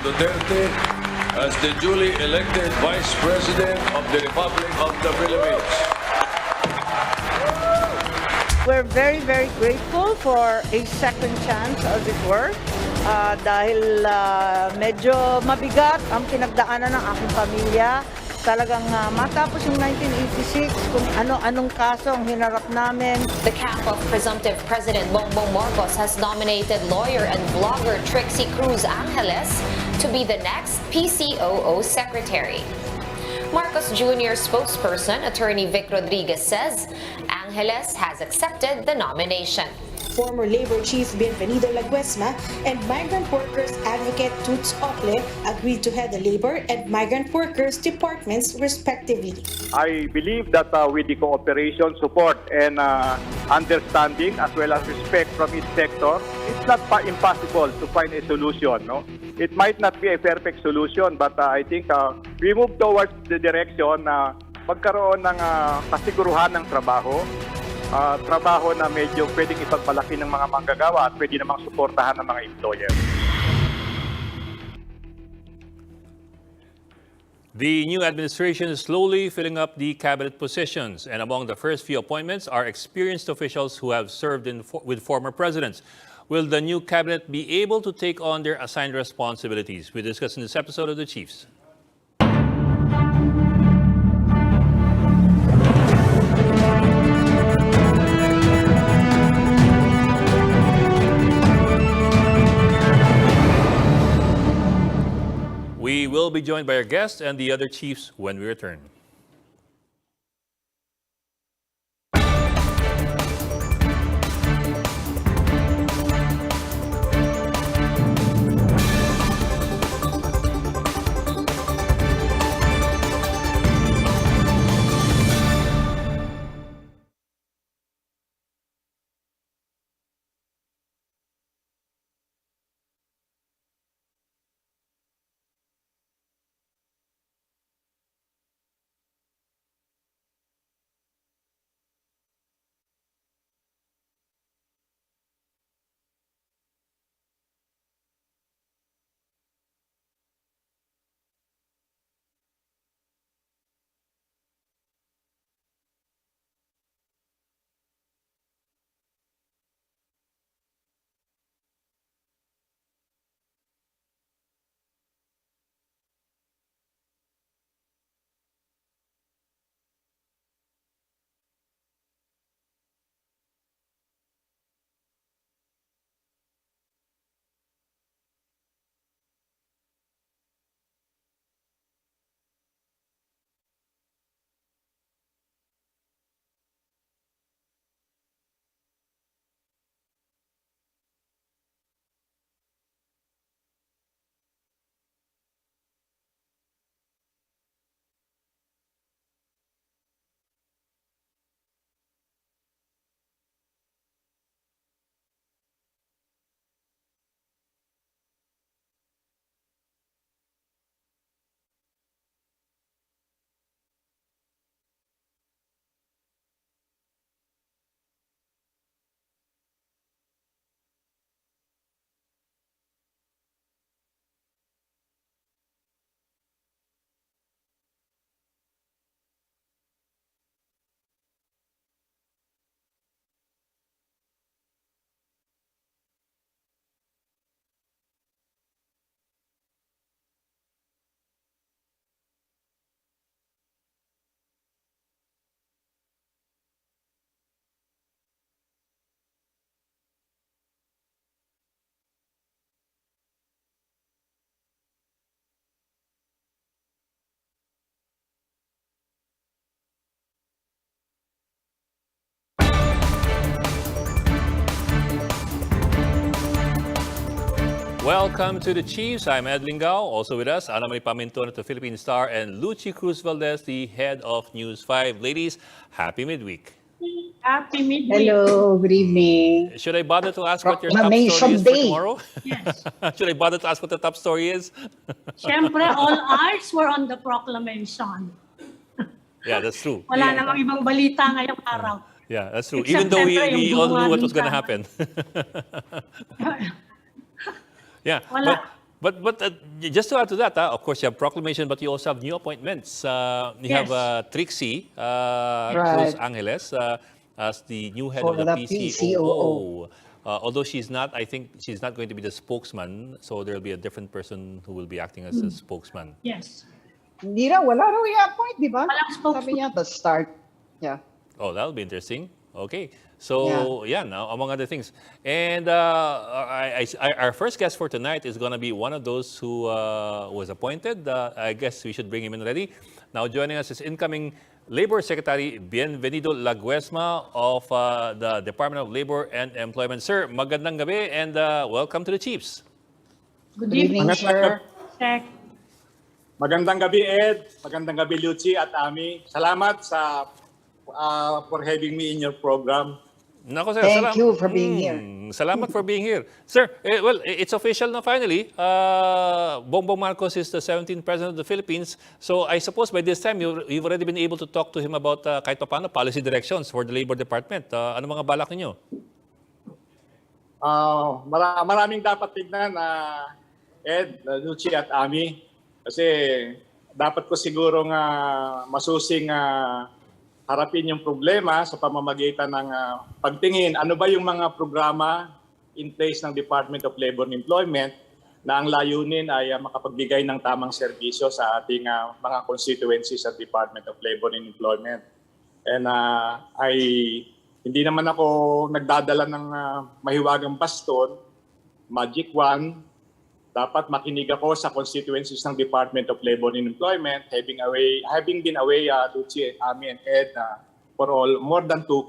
Duterte as the duly elected Vice President of the Republic of the Philippines. We're very, very grateful for a second chance, as it were, dahil medyo mabigat ang pinagdaanan ng aking pamilya. Talagang matapos yung 1986, kung ano-anong kaso ang hinarap namin. The camp of presumptive President Bongbong Marcos has nominated lawyer and vlogger Trixie Cruz Angeles to be the next PCOO secretary. Marcos Jr. spokesperson, attorney Vic Rodriguez, says Angeles has accepted the nomination. Former Labor Chief Bienvenido Laguesma and migrant workers advocate Toots Ople agreed to head the Labor and Migrant Workers Departments respectively. I believe that with the cooperation, support, and understanding as well as respect from each sector, it's not impossible to find a solution. No? It might not be a perfect solution, but I think we move towards the direction na magkaroon ng kasiguruhan ng trabaho na medyo pwedeng ipagpalaki ng mga manggagawa at pwede namang suportahan ng mga employer. The new administration is slowly filling up the cabinet positions, and among the first few appointments are experienced officials who have served with former presidents. Will the new cabinet be able to take on their assigned responsibilities? We discuss in this episode of The Chiefs. We will be joined by our guests and the other chiefs when we return. Welcome to The Chiefs. I'm Ed Lingao. Also with us, Ana Marie Paminton of the Philippine Star and Lucy Cruz Valdez, the head of News 5. Ladies, happy midweek. Happy midweek. Hello, good evening. Should I bother to ask what your top Proclamation story is for Day. tomorrow? Yes. Should I bother to ask what the top story is? Siyempre, all eyes were on the proclamation. Yeah, that's true. Wala namang ibang balita ngayong araw. Yeah, that's true. Except Even though we syempre, yung all knew what was bunga going to happen. Yeah. Wala. Just to add to that, of course, you have proclamation, but you also have new appointments. You have Yes. Trixie Right. Cruz Angeles as the new head For of the the PCOO. Although she's not, I think she's not going to be the spokesman, so there will be a different person who will be acting as a spokesman. Yes. Hindi raw, wala raw i-appoint, di ba? Walang spokesman. Sabi niya at the start. Yeah. Oh, that'll be interesting. Okay. So, yeah, now, among other things. And our first guest for tonight is going to be one of those who was appointed. I guess we should bring him in already. Now, joining us is incoming Labor Secretary Bienvenido Laguesma of the Department of Labor and Employment. Sir, magandang gabi and welcome to the Chiefs. Good Good evening, evening, sir. Sec. Magandang gabi, Ed. Magandang gabi, Lucy at Ami. Salamat for having me in your program. Nako, sir, Thank you for being here. Salamat for being here. Sir, well, it's official na finally. Bongbong Marcos is the 17th President of the Philippines. So I suppose by this time, you've already been able to talk to him about kahit paano policy directions for the Labor Department. Ano mga balak ninyo? Maraming dapat tignan Ed, Lucy at Ami. Kasi dapat ko siguro masusing harapin yung problema sa pamamagitan ng pagtingin. Ano ba yung mga programa in place ng Department of Labor and Employment na ang layunin ay makapagbigay ng tamang serbisyo sa ating mga constituencies sa Department of Labor and Employment. And hindi naman ako nagdadala ng mahiwagang baston, magic wand. Dapat makinig ako sa constituencies ng Department of Labor and Employment, having been away, Lucy, Ami, and Ed, for more than 2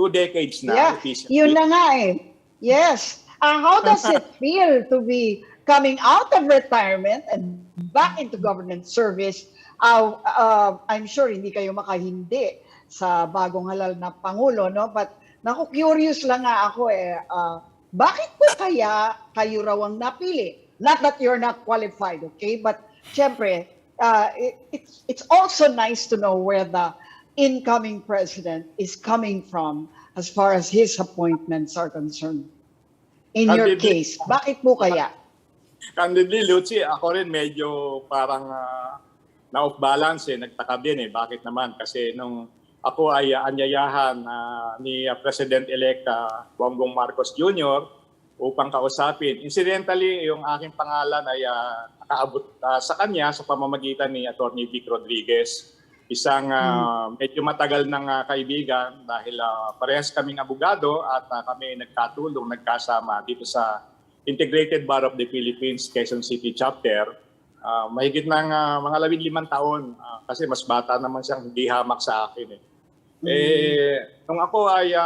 decades na. Yeah, efficiently. yun na nga eh. Yes. How does it feel to be coming out of retirement and back into government service? I'm sure hindi kayo makahindi sa bagong halal na Pangulo, no? But curious lang nga ako bakit po kaya kayo raw ang napili? Not that you're not qualified, okay? But syempre, it's also nice to know where the incoming president is coming from as far as his appointments are concerned. In your case, bakit po kaya? Candidly, Lucy, ako rin medyo parang na-off balance nagtaka din Bakit naman? Kasi nung ako ay anyayahan ni President-elect Bongbong Marcos Jr., upang kausapin. Incidentally, yung aking pangalan ay nakaabot sa kanya sa pamamagitan ni Attorney Vic Rodriguez, isang medyo matagal ng kaibigan dahil parehas kaming abogado at kami nagkatulong, nagkasama dito sa Integrated Bar of the Philippines, Quezon City Chapter. Mahigit ng mga 15 taon kasi mas bata naman siyang hindi hamak sa akin. Nung ako ay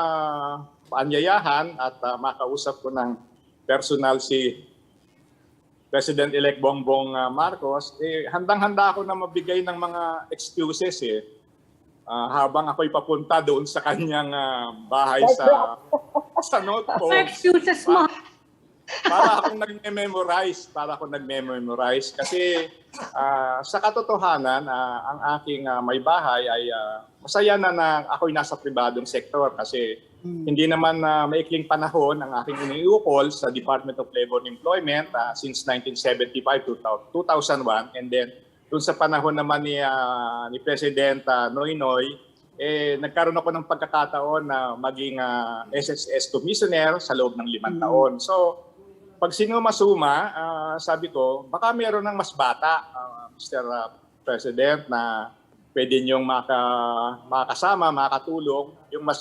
paanyayahan at makausap ko ng personal si President-elect Bongbong Marcos, handang-handa ako na mabigay ng mga excuses habang ako'y papunta doon sa kanyang bahay sa North Sa Pole. excuses mo. Para akong nagme-memorize kasi sa katotohanan ang aking may bahay ay masaya na ako'y nasa pribadong sektor kasi hindi naman maikling panahon ang aking iniukol sa Department of Labor and Employment since 1975 to 2001, and then doon sa panahon naman ni President Noynoy, nagkaroon ako ng pagkakataon na maging SSS Commissioner sa loob ng 5 taon. So pag sinuma-suma, sabi ko, baka meron ng mas bata, Mr. President, na pwede niyong makasama, makatulong, yung mas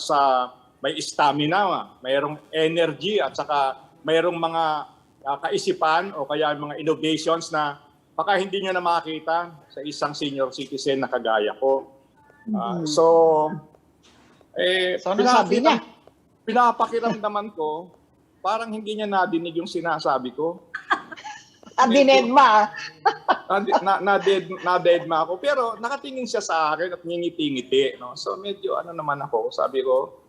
may stamina, mayroong energy at saka mayroong mga kaisipan o kaya mga innovations na baka hindi niyo na makakita sa isang senior citizen na kagaya ko. So ano sabi niya? Pinapakiramdaman ko, parang hindi niya nadinig yung sinasabi ko. Dinedma. Na-deadma ako. Pero nakatingin siya sa akin at ngingiti-ngiti. No? So medyo naman ako. Sabi ko,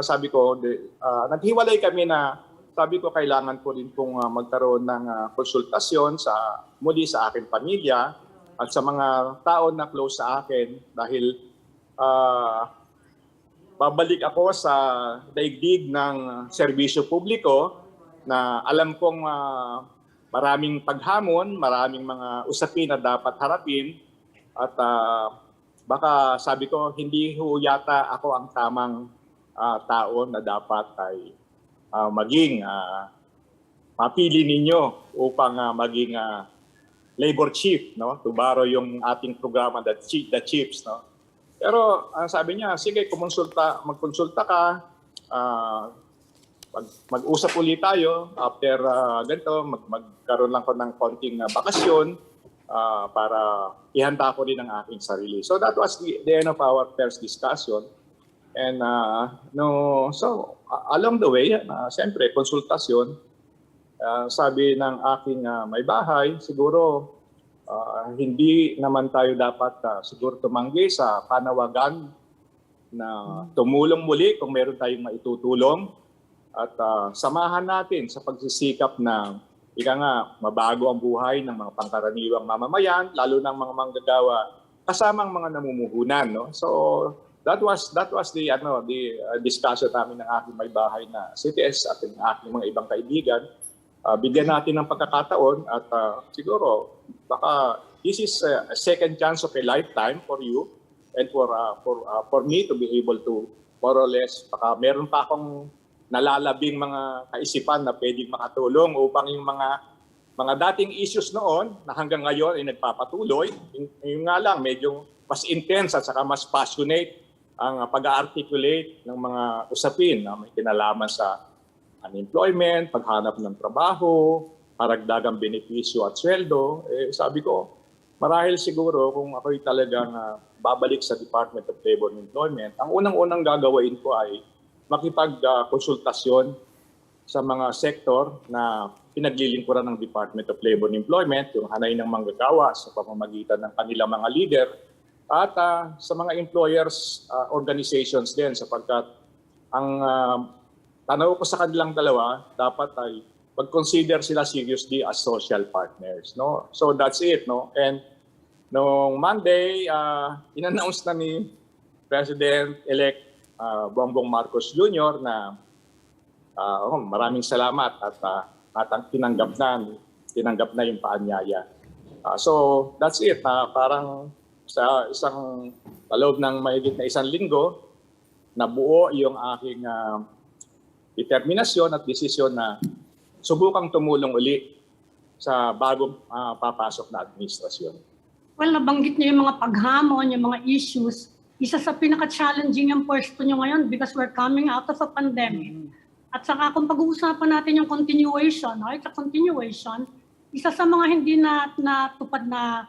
sabi ko, naghiwalay kami na sabi ko kailangan ko rin pong magkaroon ng konsultasyon muli sa aking pamilya at sa mga tao na close sa akin dahil babalik ako sa daigdig ng serbisyo publiko na alam kong maraming paghamon, maraming mga usapin na dapat harapin at baka sabi ko hindi ho yata ako ang tamang tao na dapat ay maging mapili ninyo upang maging labor chief, no? To borrow yung ating programa, the chiefs, no? Pero sabi niya, sige, magkonsulta ka, mag-usap ulit tayo after ganito, magkaroon lang ko ng konting bakasyon para ihanda ko rin ang aking sarili. So that was the end of our first discussion. And so along the way, siyempre, konsultasyon, sabi ng aking may bahay, siguro hindi naman tayo dapat siguro tumanggi sa panawagan na tumulong muli kung meron tayong maitutulong at samahan natin sa pagsisikap na mabago ang buhay ng mga pangkaraniwang mamamayan, lalo ng mga manggagawa kasamang mga namumuhunan, no? So that was the discussion namin ng aking may bahay na CTS at ng aking mga ibang kaibigan. Bigyan natin ng pagkakataon at siguro baka this is a second chance of a lifetime for you and for me to be able to more or less baka meron pa akong nalalabing mga kaisipan na pwedeng makatulong upang yung mga dating issues noon na hanggang ngayon ay nagpapatuloy, yung nga lang medyo mas intense at saka mas passionate ang pag-articulate ng mga usapin na may kinalaman sa unemployment, paghanap ng trabaho, paragdagang benepisyo at sweldo. Sabi ko, marahil siguro kung ako'y talagang babalik sa Department of Labor and Employment, ang unang-unang gagawin ko ay makipag-konsultasyon sa mga sektor na pinaglilingkuran ng Department of Labor and Employment, yung hanay ng manggagawa sa pamamagitan ng kanilang mga leader, at sa mga employers organizations din sapagkat ang tanaw ko sa kanilang dalawa, dapat ay pag-consider sila seriously as social partners, no? So that's it, no? And noong Monday, in-announce na ni President-elect Bongbong Marcos Jr. na maraming salamat at tinanggap na yung paanyaya. So that's it. Parang sa loob ng mahigit na isang linggo, nabuo yung aking determinasyon at desisyon na subukang tumulong uli sa bagong papasok na administrasyon. Well, nabanggit niyo yung mga paghamon, yung mga issues. Isa sa pinaka-challenging yung pwesto nyo ngayon because we're coming out of a pandemic. At saka kung pag-uusapan natin yung continuation, right? Sa continuation, isa sa mga hindi natupad na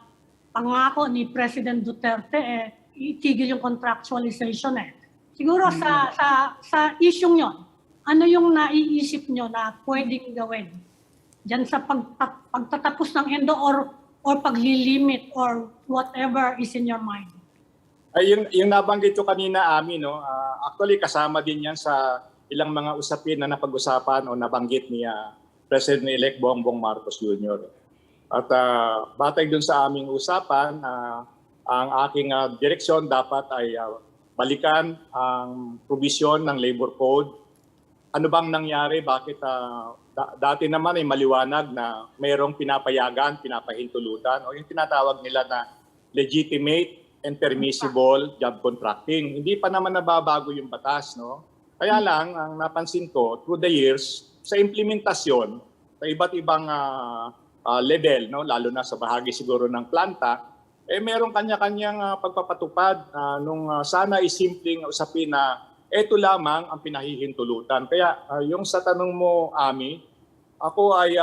pangako ni President Duterte, itigil yung contractualization. Siguro sa isyong yon, ano yung naiisip nyo na pwedeng gawin? Diyan sa pagtatapos ng endo or paglilimit or whatever is in your mind? Ay, yung nabanggit ko kanina, Ami, no? Actually, kasama din yan sa ilang mga usapin na napag-usapan o nabanggit ni President-elect Bongbong Marcos Jr. At batay dun sa aming usapan, ang aking direksyon dapat ay balikan ang provision ng Labor Code. Ano bang nangyari? Bakit dati naman ay maliwanag na mayroong pinapayagan, pinapahintulutan o yung tinatawag nila na legitimate and permissible job contracting. Hindi pa naman nababago yung batas, no? Kaya lang, ang napansin ko, through the years, sa implementasyon, sa iba't ibang level, no? Lalo na sa bahagi siguro ng planta, merong kanya-kanyang pagpapatupad nung sana isimpleng usapin na ito lamang ang pinahihintulutan. Kaya yung sa tanong mo, Ami, ako ay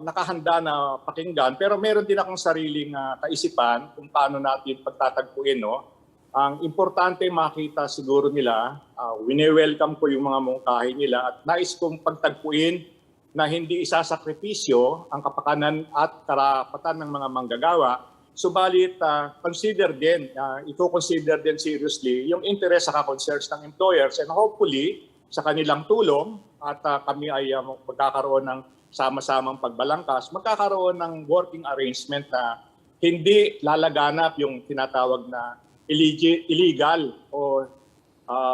nakahanda na pakinggan pero meron din akong sariling kaisipan kung paano natin pagtatagpuin, no? Ang importante makita siguro nila, wini-welcome ko yung mga mungkahi nila at nais kong pagtagpuin na hindi isasakripisyo ang kapakanan at karapatan ng mga manggagawa. Subalit, consider din seriously yung interest sa concerns ng employers and hopefully sa kanilang tulong at kami ay magkakaroon ng sama-samang pagbalangkas, magkakaroon ng working arrangement na hindi lalaganap yung tinatawag na illegal o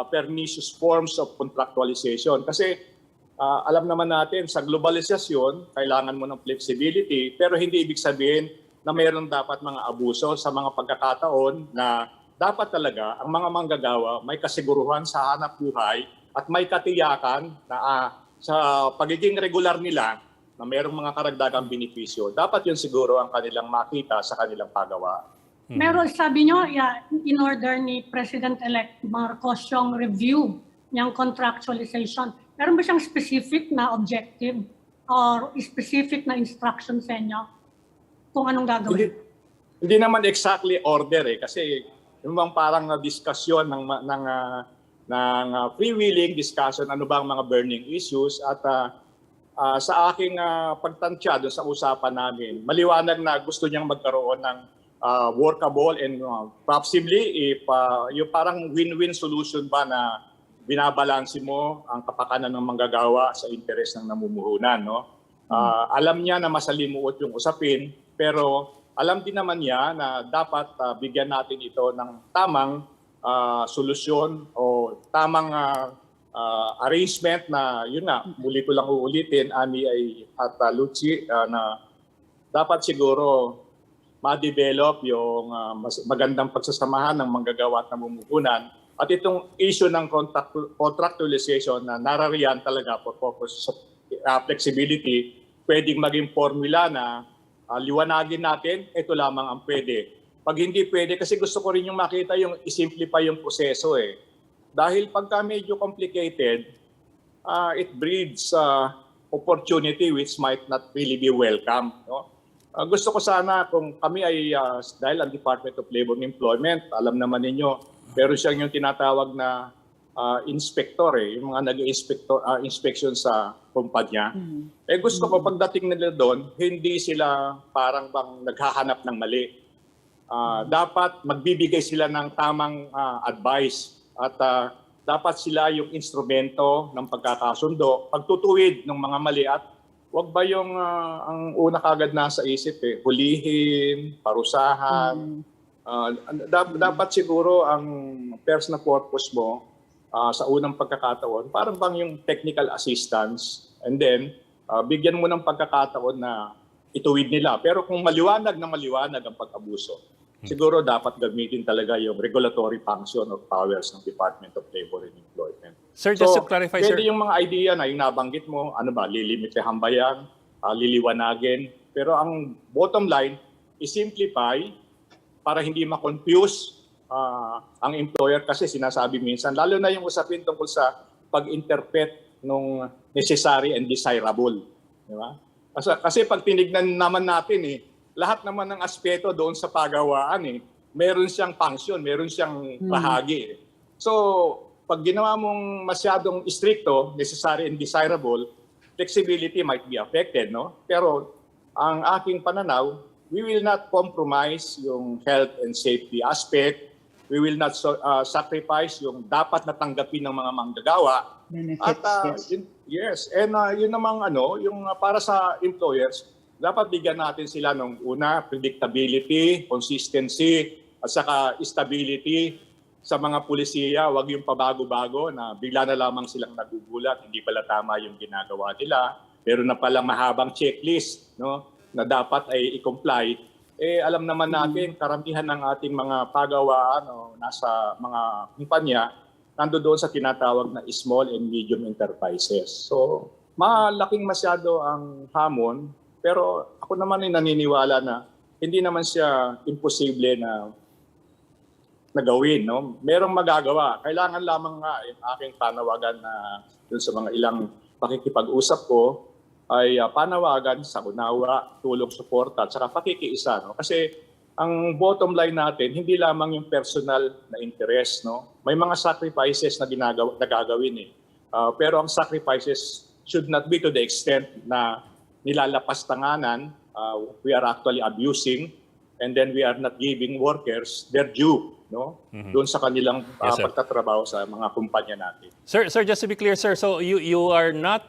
pernicious forms of contractualization. Kasi alam naman natin, sa globalisasyon, kailangan mo ng flexibility, pero hindi ibig sabihin na mayroon dapat mga abuso sa mga pagkakataon na dapat talaga ang mga manggagawa may kasiguruhan sa hanap buhay at may katiyakan na sa pagiging regular nila na mayroong mga karagdagang benepisyo. Dapat yun siguro ang kanilang makita sa kanilang paggawa. Meron, sabi nyo, in order ni President-elect Marcos yung review niyang contractualization. Meron ba siyang specific na objective or specific na instruction sa inyo kung anong gagawin? Hindi naman exactly order kasi yung bang parang discussion ng freewheeling discussion, ano ba ang mga burning issues at sa aking pagtansya doon sa usapan namin, maliwanag na gusto niyang magkaroon ng workable and possibly if yung parang win-win solution ba na binabalansi mo ang kapakanan ng manggagawa sa interes ng namumuhunan. No? Alam niya na masalimuot yung usapin, pero alam din naman niya na dapat bigyan natin ito ng tamang solusyon o tamang arrangement na yun na, muli ko lang uulitin, Ami at Lucy, na dapat siguro ma-develop yung magandang pagsasamahan ng manggagawa at namumuhunan. At itong issue ng contractualization na narariyan talaga for purpose of flexibility, pwedeng maging formula na liwanagin natin, ito lamang ang pwede. Pag hindi pwede, kasi gusto ko rin yung makita yung isimplify yung proseso eh. Dahil pagka medyo complicated, it breeds opportunity which might not really be welcome. No? Gusto ko sana kung kami ay, dahil ang Department of Labor and Employment, alam naman ninyo, pero siyang yung tinatawag na inspector yung mga nag-inspection sa kumpanya. Gusto ko pagdating nila doon, hindi sila parang bang naghahanap ng mali. Dapat magbibigay sila ng tamang advice at dapat sila yung instrumento ng pagkakasundo, pagtutuwid ng mga mali at wag ba yung ang una kagad nasa isip hulihin, parusahan. Dapat siguro ang first na purpose mo sa unang pagkakataon, parang bang yung technical assistance and then bigyan mo ng pagkakataon na ituwid nila. Pero kung maliwanag na maliwanag ang pag-abuso, siguro dapat gamitin talaga yung regulatory function of powers ng Department of Labor and Employment. Sir, just to clarify, sir. Pwede yung mga idea na yung nabanggit mo, ano ba, lilimitahan ba yan, liliwanagin. Pero ang bottom line, i-simplify para hindi ma-confuse ang employer kasi sinasabi minsan, lalo na yung usapin tungkol sa pag-interpret ng necessary and desirable. Di ba? Kasi pag tinignan naman natin lahat naman ng aspeto doon sa pagawaan meron siyang function, meron siyang bahagi. So, pag ginawa mong masyadong stricto, necessary and desirable, flexibility might be affected, no? Pero ang aking pananaw, we will not compromise yung health and safety aspect. We will not sacrifice yung dapat natanggapin ng mga manggagawa. Benefits, yes. And yun namang yung para sa employers, dapat bigyan natin sila ng una, predictability, consistency, at saka stability sa mga pulisiya. Huwag yung pabago-bago na bigla na lamang silang nagugulat, hindi pala tama yung ginagawa nila. Meron na palang mahabang checklist, no, na dapat ay i-comply. Alam naman natin, karamihan ng ating mga pagawaan nasa mga kumpanya, nandoon sa tinatawag na small and medium enterprises. So, malaking masyado ang hamon, pero ako naman ay naniniwala na hindi naman siya imposible na gawin. No? Merong magagawa. Kailangan lamang nga yung aking panawagan na dun sa mga ilang pakikipag-usap ko ay panawagan sa unawa, tulong, suporta, at saka pakikiisa. No? Kasi ang bottom line natin, hindi lamang yung personal na interest. No? May mga sacrifices na gagawin. Pero ang sacrifices should not be to the extent na nilalapastanganan, we are actually abusing, and then we are not giving workers their due. No? Doon sa kanilang pagtatrabaho sa mga kumpanya natin. Sir, just to be clear, sir, so you're not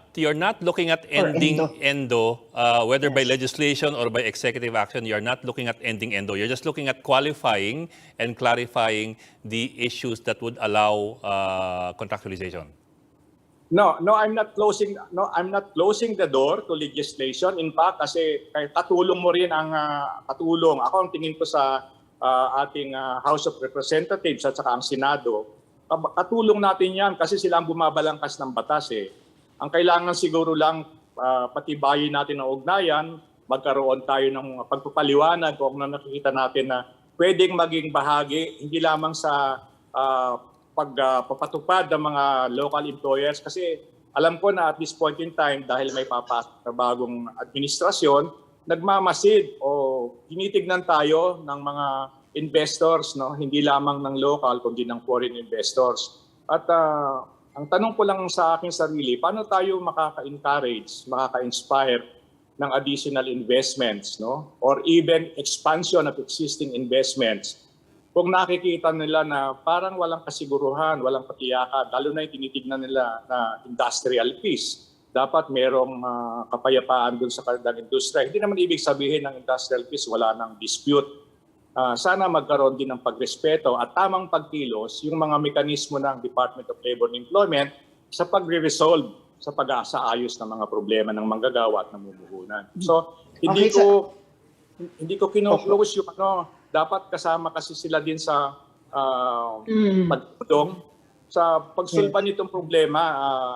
looking at ending ENDO, whether by legislation or by executive action. You're not looking at ending ENDO. You're just looking at qualifying and clarifying the issues that would allow contractualization. No, I'm not closing the door to legislation. In fact, kasi katulong mo rin ang katulong. Ako ang tingin ko sa ating House of Representatives at saka ang Senado. Katulong natin 'yan kasi sila ang bumabalangkas ng batas eh. Ang kailangan siguro lang patibayin natin ang ugnayan, magkaroon tayo ng pagpapaliwanag kung ano nakikita natin na pwedeng maging bahagi hindi lamang sa pagpapatupad ng mga local employers kasi alam ko na at this point in time dahil may papasok na bagong administrasyon, nagmamasid o tinitignan tayo ng mga investors, no, hindi lamang ng local kundi ng foreign investors. At ang tanong ko lang sa aking sarili, paano tayo makaka-encourage, makaka-inspire ng additional investments, no, or even expansion of existing investments? Kung nakikita nila na parang walang kasiguruhan, walang katiyakan, lalo na yung tinitignan nila na industrial peace, dapat merong kapayapaan dun sa kanilang industriya. Hindi naman ibig sabihin ng industrial peace, wala nang dispute. Sana magkaroon din ng pagrespeto at tamang pagkilos yung mga mekanismo ng Department of Labor and Employment sa pagre-resolve, sa pag-asaayos ng mga problema ng manggagawa at namumuhunan. So, hindi ko kino-close yung dapat kasama kasi sila din sa pagtulong sa pagsulban nitong problema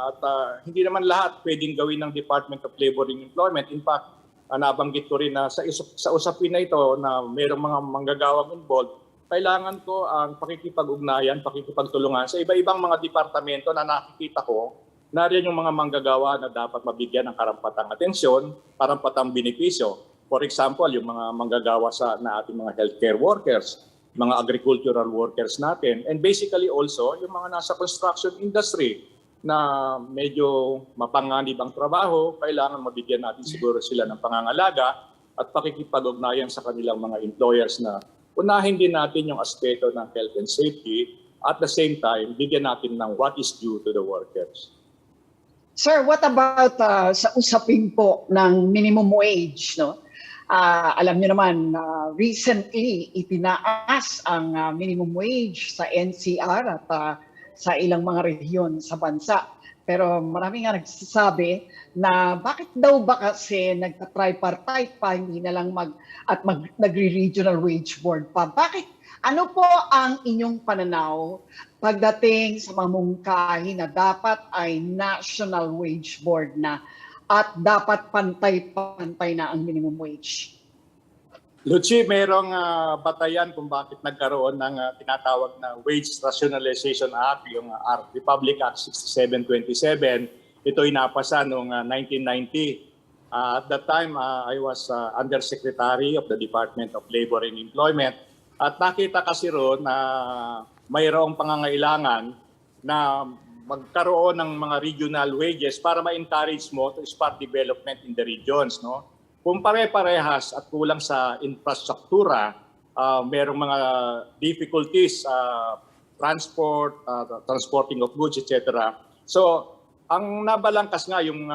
at hindi naman lahat pwedeng gawin ng Department of Labor and Employment. In fact, nabanggit ko rin na sa usapin na ito na mayroong mga manggagawang involved, kailangan ko ang pakikipag-ugnayan, pakikipagtulungan sa iba-ibang mga departamento na nakikita ko, nariyan yung mga manggagawa na dapat mabigyan ng karampatang atensyon, karampatang benepisyo. For example, yung mga manggagawa na ating mga healthcare workers, mga agricultural workers natin, and basically also yung mga nasa construction industry na medyo mapanganib ang trabaho, kailangan mabigyan natin siguro sila ng pangangalaga at pakikipag-ugnayan sa kanilang mga employers na unahin din natin yung aspeto ng health and safety at the same time, bigyan natin ng what is due to the workers. Sir, what about sa usapin po ng minimum wage, no? Alam niyo naman, recently itinaas ang minimum wage sa NCR at sa ilang mga rehiyon sa bansa. Pero marami nga nagsasabi na bakit daw ba kasi nagka-tripartite pa, hindi na lang nagre-regional wage board pa. Bakit? Ano po ang inyong pananaw pagdating sa mamungkahi na dapat ay national wage board na at dapat pantay-pantay na ang minimum wage? Lucy, merong batayan kung bakit nagkaroon ng tinatawag na Wage Rationalization Act, yung Republic Act 6727. Ito'y napasa noong 1990. At that time, I was Undersecretary of the Department of Labor and Employment. At nakita kasi roon na mayroong pangangailangan na magkaroon ng mga regional wages para ma-encourage mo to start development in the regions, no? Kung pare-parehas at kulang sa infrastruktura, merong mga difficulties, transporting of goods, etc. So, ang nabalangkas nga yung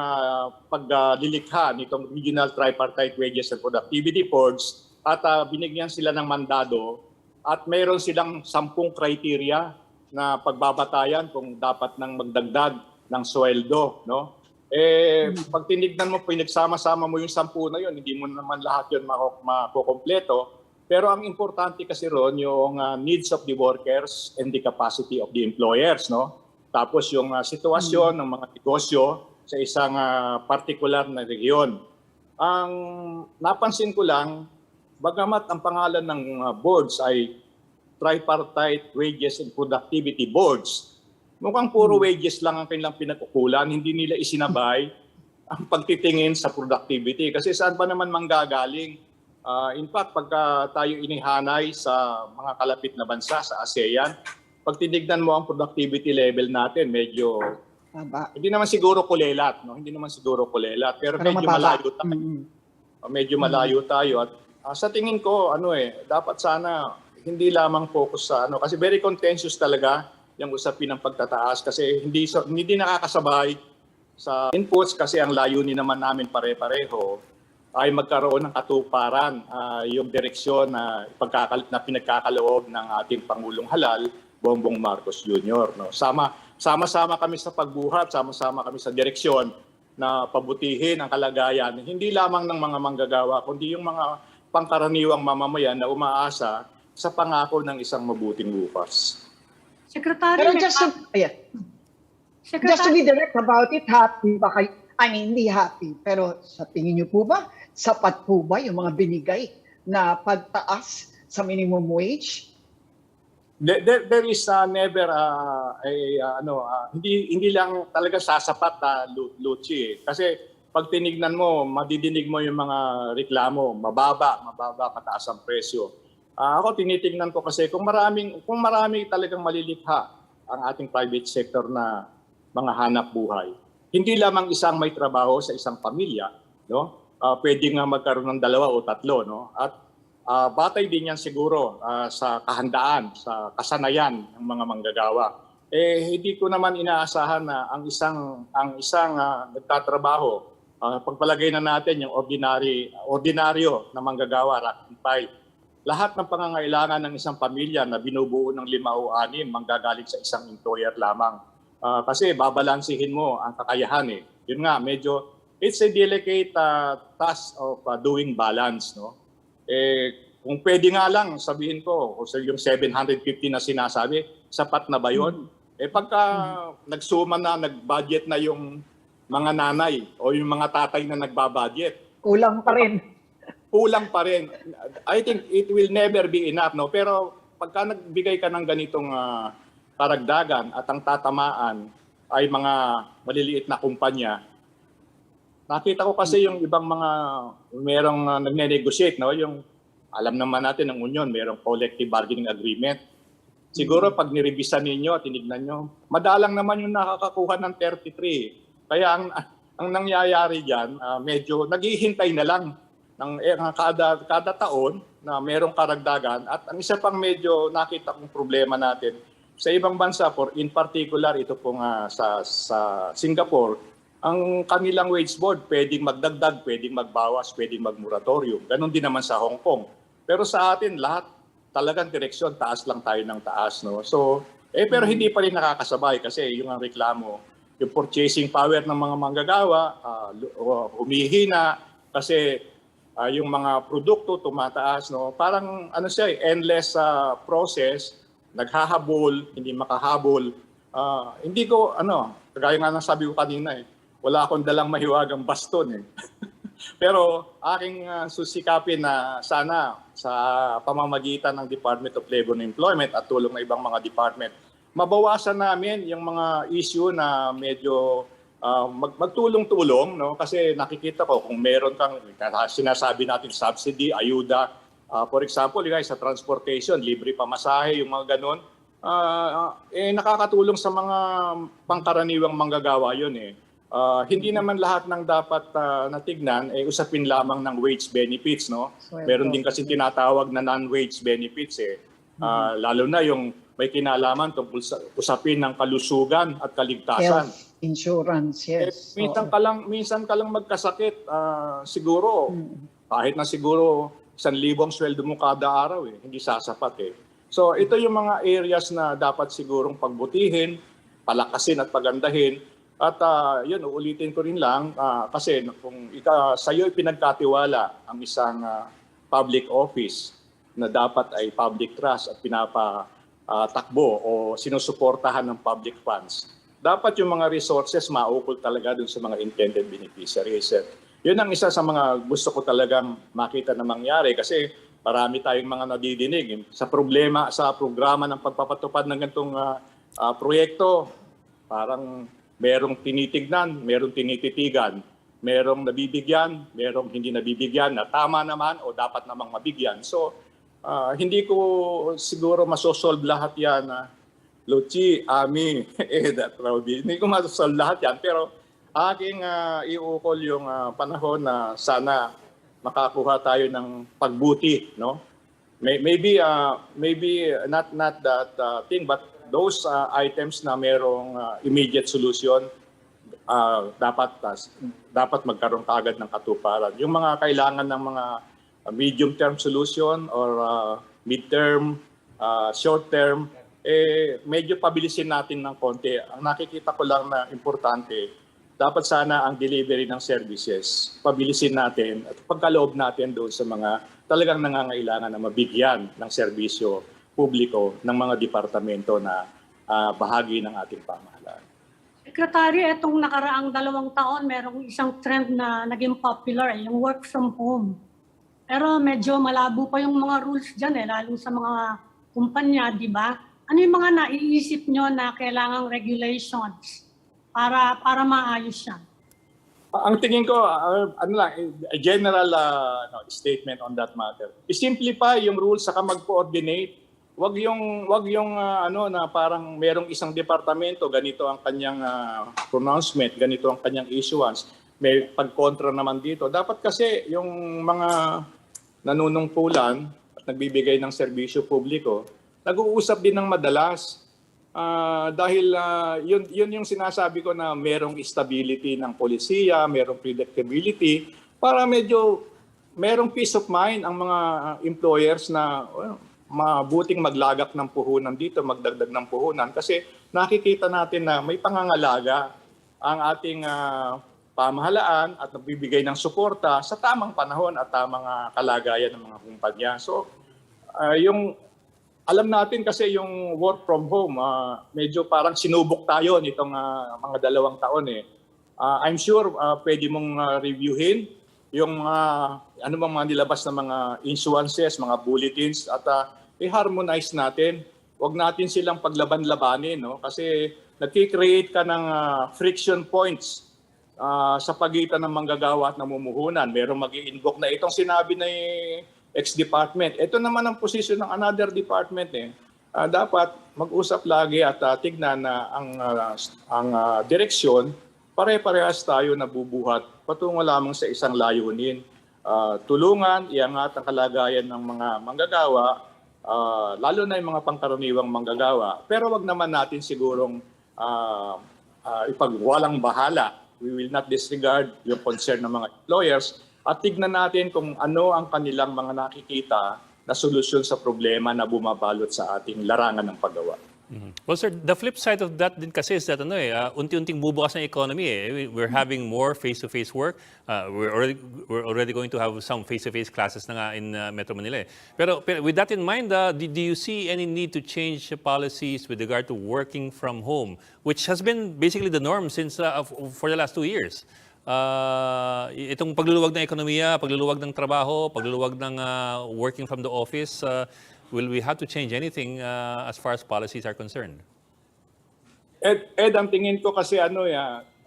paglilikha nitong regional tripartite wages and productivity boards at binigyan sila ng mandado at mayroon silang 10 criteria na pagbabatayan kung dapat nang magdagdag ng sweldo, no? Pag tinignan mo, pinagsama-sama mo yung 10 na yun, hindi mo naman lahat yun makukompleto. Pero ang importante kasi ron, yung needs of the workers and the capacity of the employers, no? Tapos yung sitwasyon ng mga negosyo sa isang particular na regiyon. Ang napansin ko lang, bagamat ang pangalan ng boards ay Tripartite Wages and Productivity Boards, mukhang puro wages lang ang kanilang pinagkukulan, hindi nila isinabay ang pagtitingin sa productivity. Kasi saan pa naman manggagaling? In fact, pagka tayo inihanay sa mga kalapit na bansa, sa ASEAN, pag tinignan mo ang productivity level natin, medyo, hindi naman siguro kulelat, no? Hindi naman siguro kulelat, pero medyo malayo tayo. Medyo malayo tayo. At sa tingin ko, dapat sana hindi lamang focus sa kasi very contentious talaga yung usapin ng pagtataas kasi hindi nakakasabay sa inputs kasi ang layunin naman namin pare-pareho ay magkaroon ng katuparan yung direksyon na pinagkakaloob ng ating Pangulong Halal, Bongbong Marcos Jr. No? sama-sama kami sa pagbuhat, sama-sama kami sa direksyon na pabutihin ang kalagayan, hindi lamang ng mga manggagawa, kundi yung mga pangkaraniwang mamamayan na umaasa sa pangako ng isang mabuting bukas. Secretary, Pero just to be direct about it, happy ba kayo? I mean, hindi happy. Pero sa tingin niyo po ba, sapat po ba yung mga binigay na pagtaas sa minimum wage? There is never hindi lang talaga sasapat na Luchi. Kasi pag tinignan mo, madidinig mo yung mga reklamo, mababa, mataas ang presyo. Ako tinitingnan ko kasi kung marami talagang malilikha ang ating private sector na mga hanap buhay. Hindi lamang isang may trabaho sa isang pamilya, no? Pwede nga magkaroon ng 2 o 3, no? At batay din yan siguro sa kahandaan, sa kasanayan ng mga manggagawa. Hindi ko naman inaasahan na ang isang nagtatrabaho, pagpalagay na natin yung ordinaryo na manggagawa, rank and file. Lahat ng pangangailangan ng isang pamilya na binubuo ng 5 o 6 manggagaling sa isang employer lamang. Kasi babalansihin mo ang kakayahan eh. Yun nga, medyo it's a delicate task of doing balance, no? Kung pwede nga lang sabihin ko, o yung 750 na sinasabi, sapat na ba yun? Pagka nagsuma na, nag-budget na yung mga nanay o yung mga tatay na nagbabudget, Kulang pa rin. kulang pa rin. I think it will never be enough, no? Pero pagka nagbigay ka ng ganitong karagdagan at ang tatamaan ay mga maliliit na kumpanya, nakita ko kasi yung ibang mga merong nagne-negotiate, no? Yung alam naman natin ng union, merong collective bargaining agreement. Siguro pag nirevisan ninyo at tinignan nyo, madalang naman yung nakakakuha ng 33. Kaya ang nangyayari diyan, medyo naghihintay na lang ng kada taon na merong karagdagan. At ang isa pang medyo nakita kong problema natin sa ibang bansa, in particular ito pong sa Singapore, ang kanilang wage board pwedeng magdagdag, pwedeng magbawas, pwedeng magmoratorium. Ganon din naman sa Hong Kong. Pero sa atin lahat talagang direksyon, taas lang tayo ng taas, no? So, pero hindi pa rin nakakasabay kasi yung ang reklamo, yung purchasing power ng mga manggagawa humihina kasi yung mga produkto tumataas, no? Parang endless process, naghahabol, hindi makahabol. Hindi ko kagaya nga ng sabi ko kanina wala akong dalang mahiwagang baston Pero aking susikapin na sana sa pamamagitan ng Department of Labor and Employment at tulong ng ibang mga department, mabawasan namin yung mga issue na medyo magtulong-tulong, no? Kasi nakikita ko kung meron kang sinasabi natin subsidy, ayuda, for example, guys, sa transportation, libre pamasahe, yung mga ganun, nakakatulong sa mga pangkaraniwang manggagawa yun Hindi naman lahat ng dapat natignan usapin lamang ng wage benefits, no? Meron din kasi tinatawag na non-wage benefits lalo na yung may kinalaman tungkol sa usapin ng kalusugan at kaligtasan. Health insurance, yes. Minsan ka lang magkasakit, siguro kahit na siguro 1,000 sweldo mo kada araw hindi sasapat So ito yung mga areas na dapat sigurong pagbutihin, palakasin at pagandahin. At yun, uulitin ko rin lang kasi kung sa'yo pinagkatiwala ang isang public office na dapat ay public trust at pinapatakbo o sinusuportahan ng public funds, dapat yung mga resources maukol talaga dun sa mga intended beneficiaries. Yun ang isa sa mga gusto ko talagang makita na mangyari kasi marami tayong mga nadidinig sa programa ng pagpapatupad ng ganitong proyekto. Parang merong tinitignan, merong tinititigan, merong nabibigyan, merong hindi nabibigyan na tama naman o dapat namang mabigyan. So, hindi ko siguro masosolve lahat yan. Luchi, Ami, hindi ko masosolve lahat yan. Pero aking iukol yung panahon na sana makakuha tayo ng pagbuti, no? Maybe not that thing, but those items na merong immediate solution, dapat magkaroon kaagad ng katuparan. Yung mga kailangan ng mga medium-term solution or mid-term, short-term, medyo pabilisin natin ng konti. Ang nakikita ko lang na importante, dapat sana ang delivery ng services, pabilisin natin at pagkaloob natin doon sa mga talagang nangangailangan na mabigyan ng serbisyo publiko ng mga departamento na bahagi ng ating pamahalaan. Secretary, itong nakaraang 2 taon, merong isang trend na naging popular, yung work from home. Pero medyo malabo pa yung mga rules dyan, lalo sa mga kumpanya, di ba? Ano yung mga naiisip nyo na kailangang regulations para maayos yan? Ang tingin ko, a general statement on that matter. I-simplify yung rules saka mag-coordinate. Wag yung na parang merong isang departamento, ganito ang kanyang pronouncement, ganito ang kanyang issuance. May pagkontra naman dito. Dapat kasi yung mga nanunungkulan at nagbibigay ng serbisyo publiko, nag-uusap din ng madalas. Dahil yun yung sinasabi ko na merong stability ng polisiya, merong predictability, para medyo merong peace of mind ang mga employers na mabuting maglagak ng puhunan dito, magdagdag ng puhunan. Kasi nakikita natin na may pangangalaga ang ating pamahalaan at nagbibigay ng suporta sa tamang panahon at tamang kalagayan ng mga kumpanya. So, alam natin kasi yung work from home, medyo parang sinubok tayo nitong mga 2 taon eh. I'm sure pwede mong reviewin yung ano bang mga nilabas na mga insurances, mga bulletins at i-harmonize natin. Huwag natin silang paglaban-labanin, no? Kasi nagki-create ka ng friction points sa pagitan ng manggagawa at namumuhunan. Merong mag-i-invoke na itong sinabi na ex-department. Ito naman ang posisyon ng another department eh. Dapat mag-usap lagi at tignan na ang direksyon, pare-parehas tayo nabubuhat patungo lamang sa isang layunin. Tulungan, iangat ang kalagayan ng mga manggagawa, lalo na yung mga pangkaraniwang manggagawa. Pero wag naman natin sigurong ipagwalang bahala. We will not disregard yung concern ng mga employers at tignan natin kung ano ang kanilang mga nakikita na solusyon sa problema na bumabalot sa ating larangan ng paggawa. Well, sir, the flip side of that din kasi is that unti-unting bubukas ng economy eh. We're having more face-to-face work. We're already going to have some face-to-face classes na nga in Metro Manila eh. Pero with that in mind, do you see any need to change policies with regard to working from home, which has been basically the norm since for the last 2 years? Itong pagluluwag ng ekonomiya, pagluluwag ng trabaho, pagluluwag ng working from the office, will we have to change anything as far as policies are concerned? Ed, ang tingin ko kasi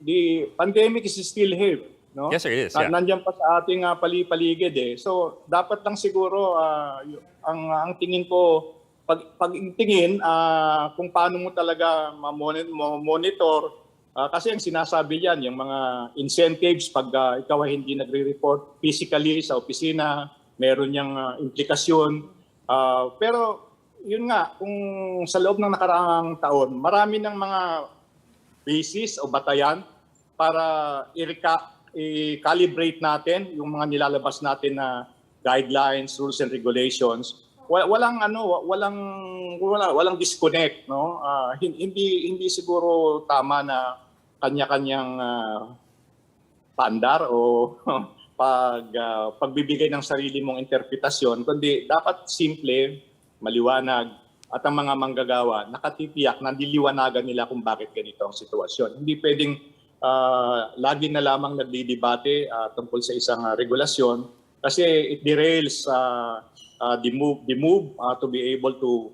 the pandemic is still here, no? Yes, sir, it is. Yeah. Nandiyan pa sa ating paligid eh. So dapat lang siguro ang tingin ko pag-tingin kung paano mo talaga monitor kasi ang sinasabi yan, yung mga incentives pag ikaw ay hindi nagre-report physically sa opisina, meron niyang implikasyon. Pero yun nga, kung sa loob ng nakaraang taon, marami ng mga basis o batayan para i-calibrate natin yung mga nilalabas natin na guidelines, rules and regulations. Walang walang disconnect, no? Hindi siguro tama na kanya-kanyang pandar o pagbibigay ng sarili mong interpretasyon, kundi dapat simple, maliwanag, at ang mga manggagawa nakatitiyak na diliwanagan nila kung bakit ganito ang sitwasyon. Hindi pwedeng lagi na lamang nagdidebate tungkol sa isang regulasyon kasi it derails the move to be able to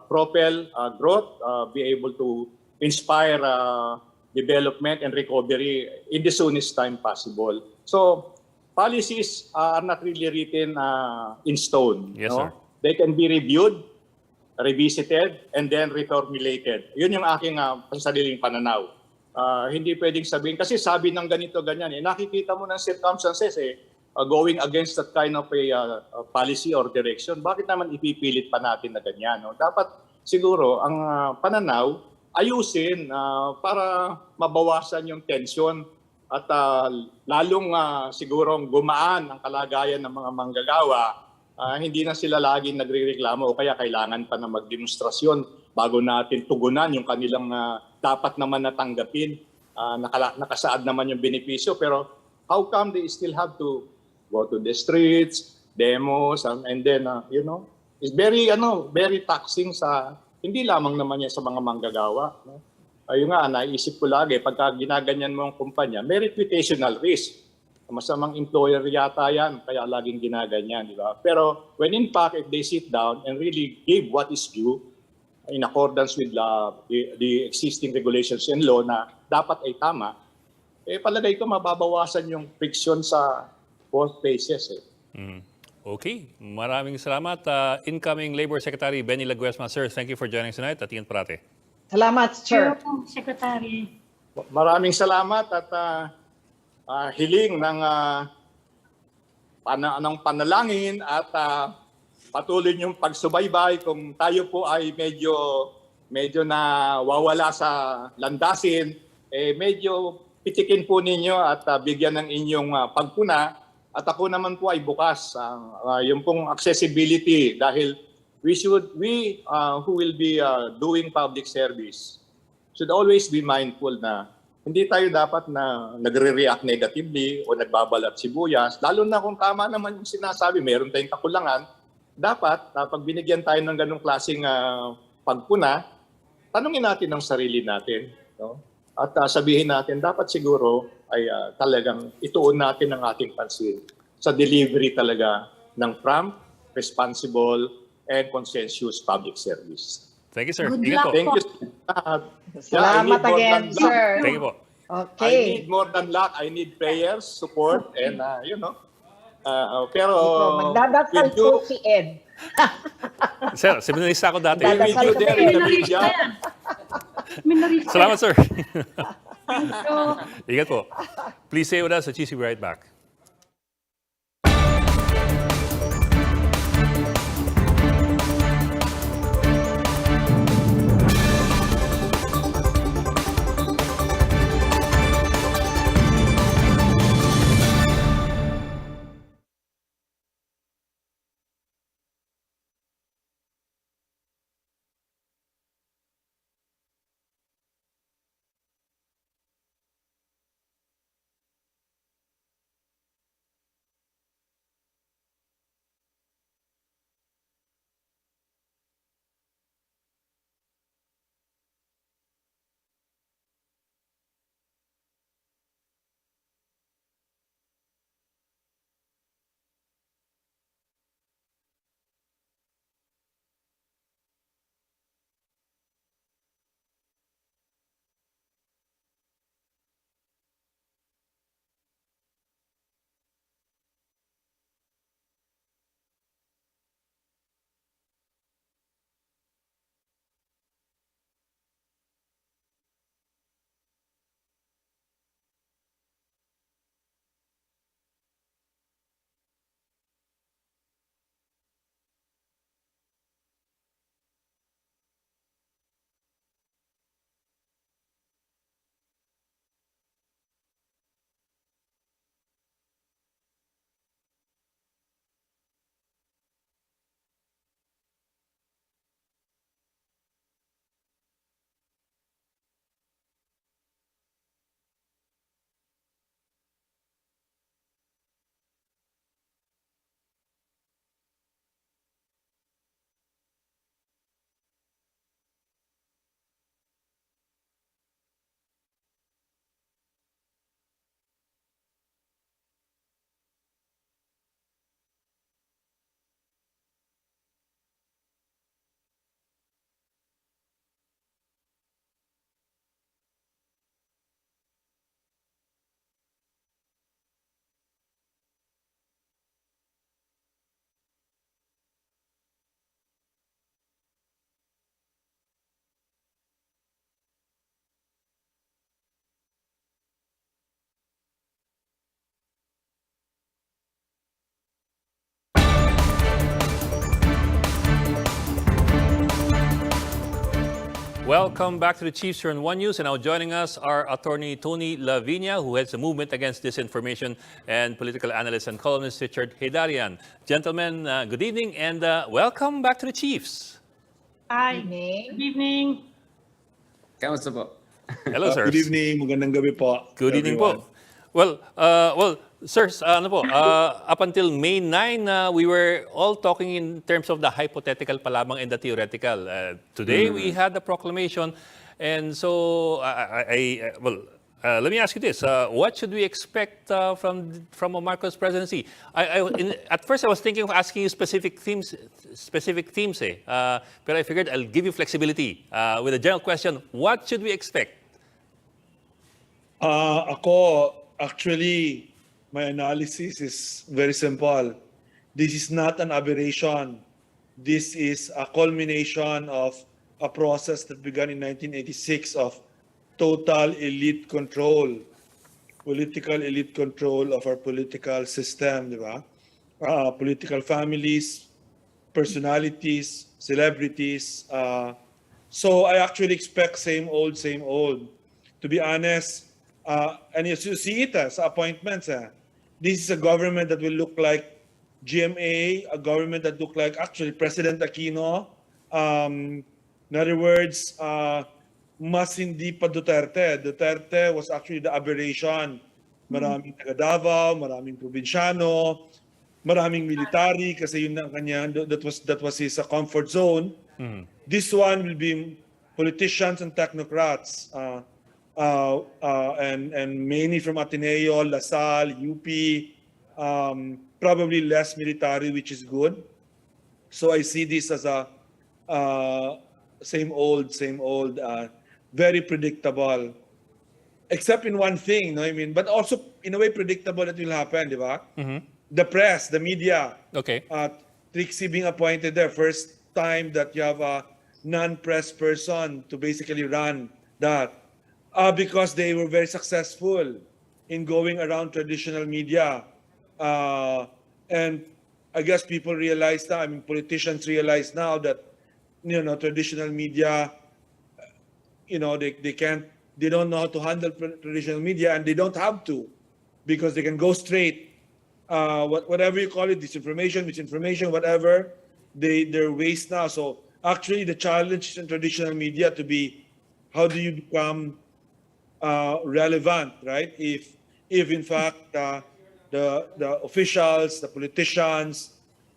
propel growth, be able to inspire development and recovery in the soonest time possible. So, policies are not really written in stone. Yes, no? sir. They can be reviewed, revisited, and then reformulated. Yun yung aking pansariling pananaw. Hindi pwedeng sabihin, kasi sabi ng ganito, ganyan. Nakikita mo ng circumstances going against that kind of a policy or direction. Bakit naman ipipilit pa natin na ganyan? No? Dapat siguro ang pananaw, ayusin para mabawasan yung tension at lalong sigurong gumaan ang kalagayan ng mga manggagawa hindi na sila laging nagrereklamo o kaya kailangan pa na magdemonstrasyon bago natin tugunan yung kanilang dapat naman natanggapin. Nakasaad naman yung benepisyo, pero how come they still have to go to the streets, demos, and then, it's very taxing sa, hindi lamang naman yan sa mga manggagawa. No? Ayun nga, naisip ko lagi, pagka ginaganyan mo ang kumpanya, may reputational risk. Masamang employer yata yan, kaya laging ginaganyan, di ba? Pero when in fact, if they sit down and really give what is due in accordance with the existing regulations and law na dapat ay tama, palagay ko mababawasan yung friction sa workplaces. Okay, maraming salamat. Incoming Labor Secretary Benny Laguesma. Sir, thank you for joining us tonight. At ingat parate. Salamat, sir. Secretary. Maraming salamat at hiling ng panalangin at patuloy niyong pagsubaybay kung tayo po ay medyo nawawala sa landasin, medyo pitikin po ninyo at bigyan ng inyong pagpuna. At ako naman po ay bukas yung pong accessibility dahil we who will be doing public service should always be mindful na hindi tayo dapat na nagre-react negatively o nagbabalat sibuyas. Lalo na kung tama naman yung sinasabi, meron tayong kakulangan. Dapat, pag binigyan tayo ng ganong klaseng pagpuna, tanungin natin ang sarili natin. No? At sabihin natin, dapat siguro ay talagang ituon natin ang ating pansin sa delivery talaga ng prompt, responsible, and consensus public service. Thank you, sir. Good Ingat luck po. Thank you. Salamat again, sir. Thank you po. I Okay. need more than luck. I need prayers, support, and pero Magdadasal with you, po si Ed. Sir, seminarista ako dati. with you there in the media. Minarista. Salamat, sir. So, Ingat po. Please stay with us at GC right back. Welcome back to the Chiefs here on One News. And now joining us are attorney Tony Lavinia, who heads the movement against disinformation, and political analyst and columnist Richard Heydarian. Gentlemen, good evening and welcome back to the Chiefs. Hi. Evening. Good evening. Kamusta po? Hello, sir. Good evening, magandang gabi po. Good evening po. Well, sirs, up until May 9, we were all talking in terms of the hypothetical pa lamang and the theoretical. Today, we had the proclamation. And so, let me ask you this. What should we expect from a Marcos presidency? At first, I was thinking of asking you specific themes. But I figured I'll give you flexibility. With a general question, what should we expect? Actually, my analysis is very simple. This is not an aberration. This is a culmination of a process that began in 1986 of total elite control, political elite control of our political system, di ba? Political families, personalities, celebrities. So I actually expect same old, same old. To be honest, and you see it sa appointments. This is a government that will look like GMA, a government that look like actually President Aquino. In other words, mas hindi pa Duterte. Duterte was actually the aberration. Maraming taga Davao, maraming probinsyano, maraming military kasi yun ang kanya, that was his comfort zone. This one will be politicians and technocrats. And mainly from Ateneo, LaSalle, UP, probably less military, which is good. So I see this as a same old, very predictable. Except in one thing, no? I mean, but also in a way predictable that will happen, di ba? The press, the media. Okay. Trixie being appointed there, first time that you have a non-press person to basically run that. Because they were very successful in going around traditional media. And I guess people realize now, I mean, politicians realize now that, traditional media, they don't know how to handle traditional media, and they don't have to, because they can go straight. Whatever you call it, disinformation, misinformation, whatever, they're waste now. So actually the challenge in traditional media to be, how do you become relevant, right? If in fact the officials, the politicians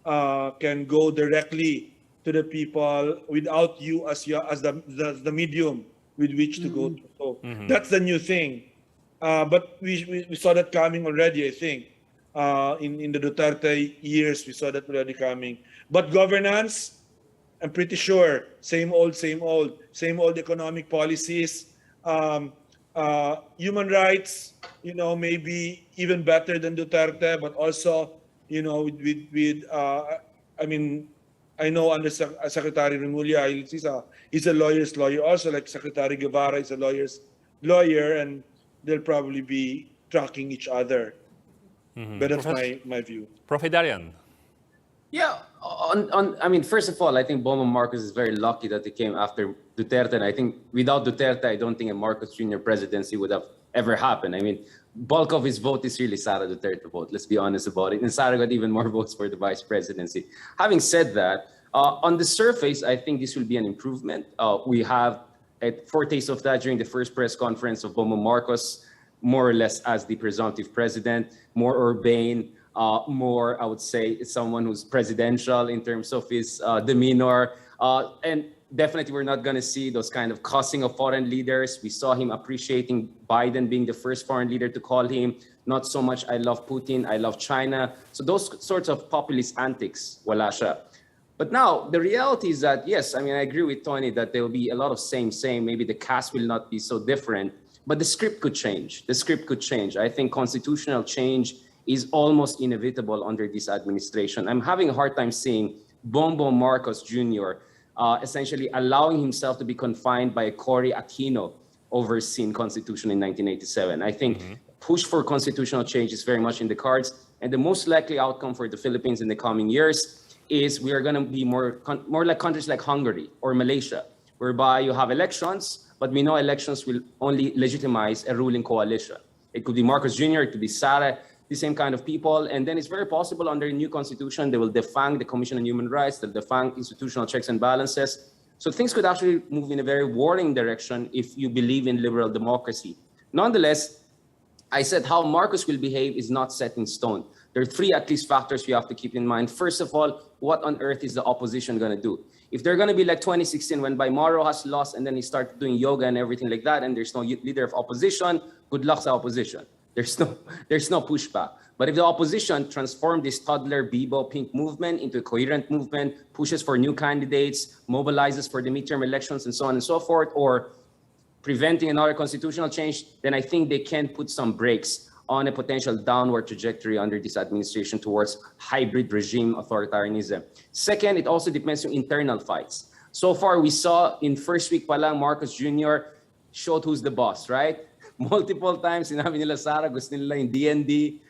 can go directly to the people without you as the medium with which to go to. So that's the new thing. But we saw that coming already, I think. In the Duterte years, we saw that already coming. But governance, I'm pretty sure, same old economic policies. Human rights, maybe even better than Duterte, but also, I know under Secretary Remulla, he's a lawyer's lawyer, also like Secretary Guevara is a lawyer's lawyer, and they'll probably be tracking each other. But that's my view. Prof. Heydarian. Yeah, first of all, I think Bongbong Marcos is very lucky that he came after Duterte. And I think without Duterte, I don't think a Marcos Jr. presidency would have ever happened. I mean, bulk of his vote is really Sara Duterte vote. Let's be honest about it. And Sara got even more votes for the vice presidency. Having said that, on the surface, I think this will be an improvement. We have a foretaste of that during the first press conference of Bongbong Marcos, more or less as the presumptive president, more urbane, more, I would say, someone who's presidential in terms of his demeanor. And definitely, we're not going to see those kind of cussing of foreign leaders. We saw him appreciating Biden being the first foreign leader to call him. Not so much, I love Putin, I love China. So those sorts of populist antics, wala siya. But now, the reality is that, yes, I agree with Tony that there will be a lot of same. Maybe the cast will not be so different, but the script could change. I think constitutional change is almost inevitable under this administration. I'm having a hard time seeing Bongbong Marcos Jr. Essentially allowing himself to be confined by a Cory Aquino overseen constitution in 1987. I think push for constitutional change is very much in the cards. And the most likely outcome for the Philippines in the coming years is we are going to be more like countries like Hungary or Malaysia, whereby you have elections, but we know elections will only legitimize a ruling coalition. It could be Marcos Jr., it could be Sara, the same kind of people. And then it's very possible under a new constitution, they will defang the Commission on Human Rights, they'll defang institutional checks and balances. So things could actually move in a very worrying direction if you believe in liberal democracy. Nonetheless, I said how Marcos will behave is not set in stone. There are three at least factors we have to keep in mind. First of all, what on earth is the opposition going to do? If they're going to be like 2016 when Baymaro has lost and then he started doing yoga and everything like that, and there's no leader of opposition, good luck to opposition. There's no pushback. But if the opposition transformed this toddler Bibo pink movement into a coherent movement, pushes for new candidates, mobilizes for the midterm elections and so on and so forth, or preventing another constitutional change, then I think they can put some brakes on a potential downward trajectory under this administration towards hybrid regime authoritarianism. Second, it also depends on internal fights. So far, we saw in first week palang, Marcos Jr. showed who's the boss, right? Multiple times, sinabi nila Sara, gusto nila yung DND.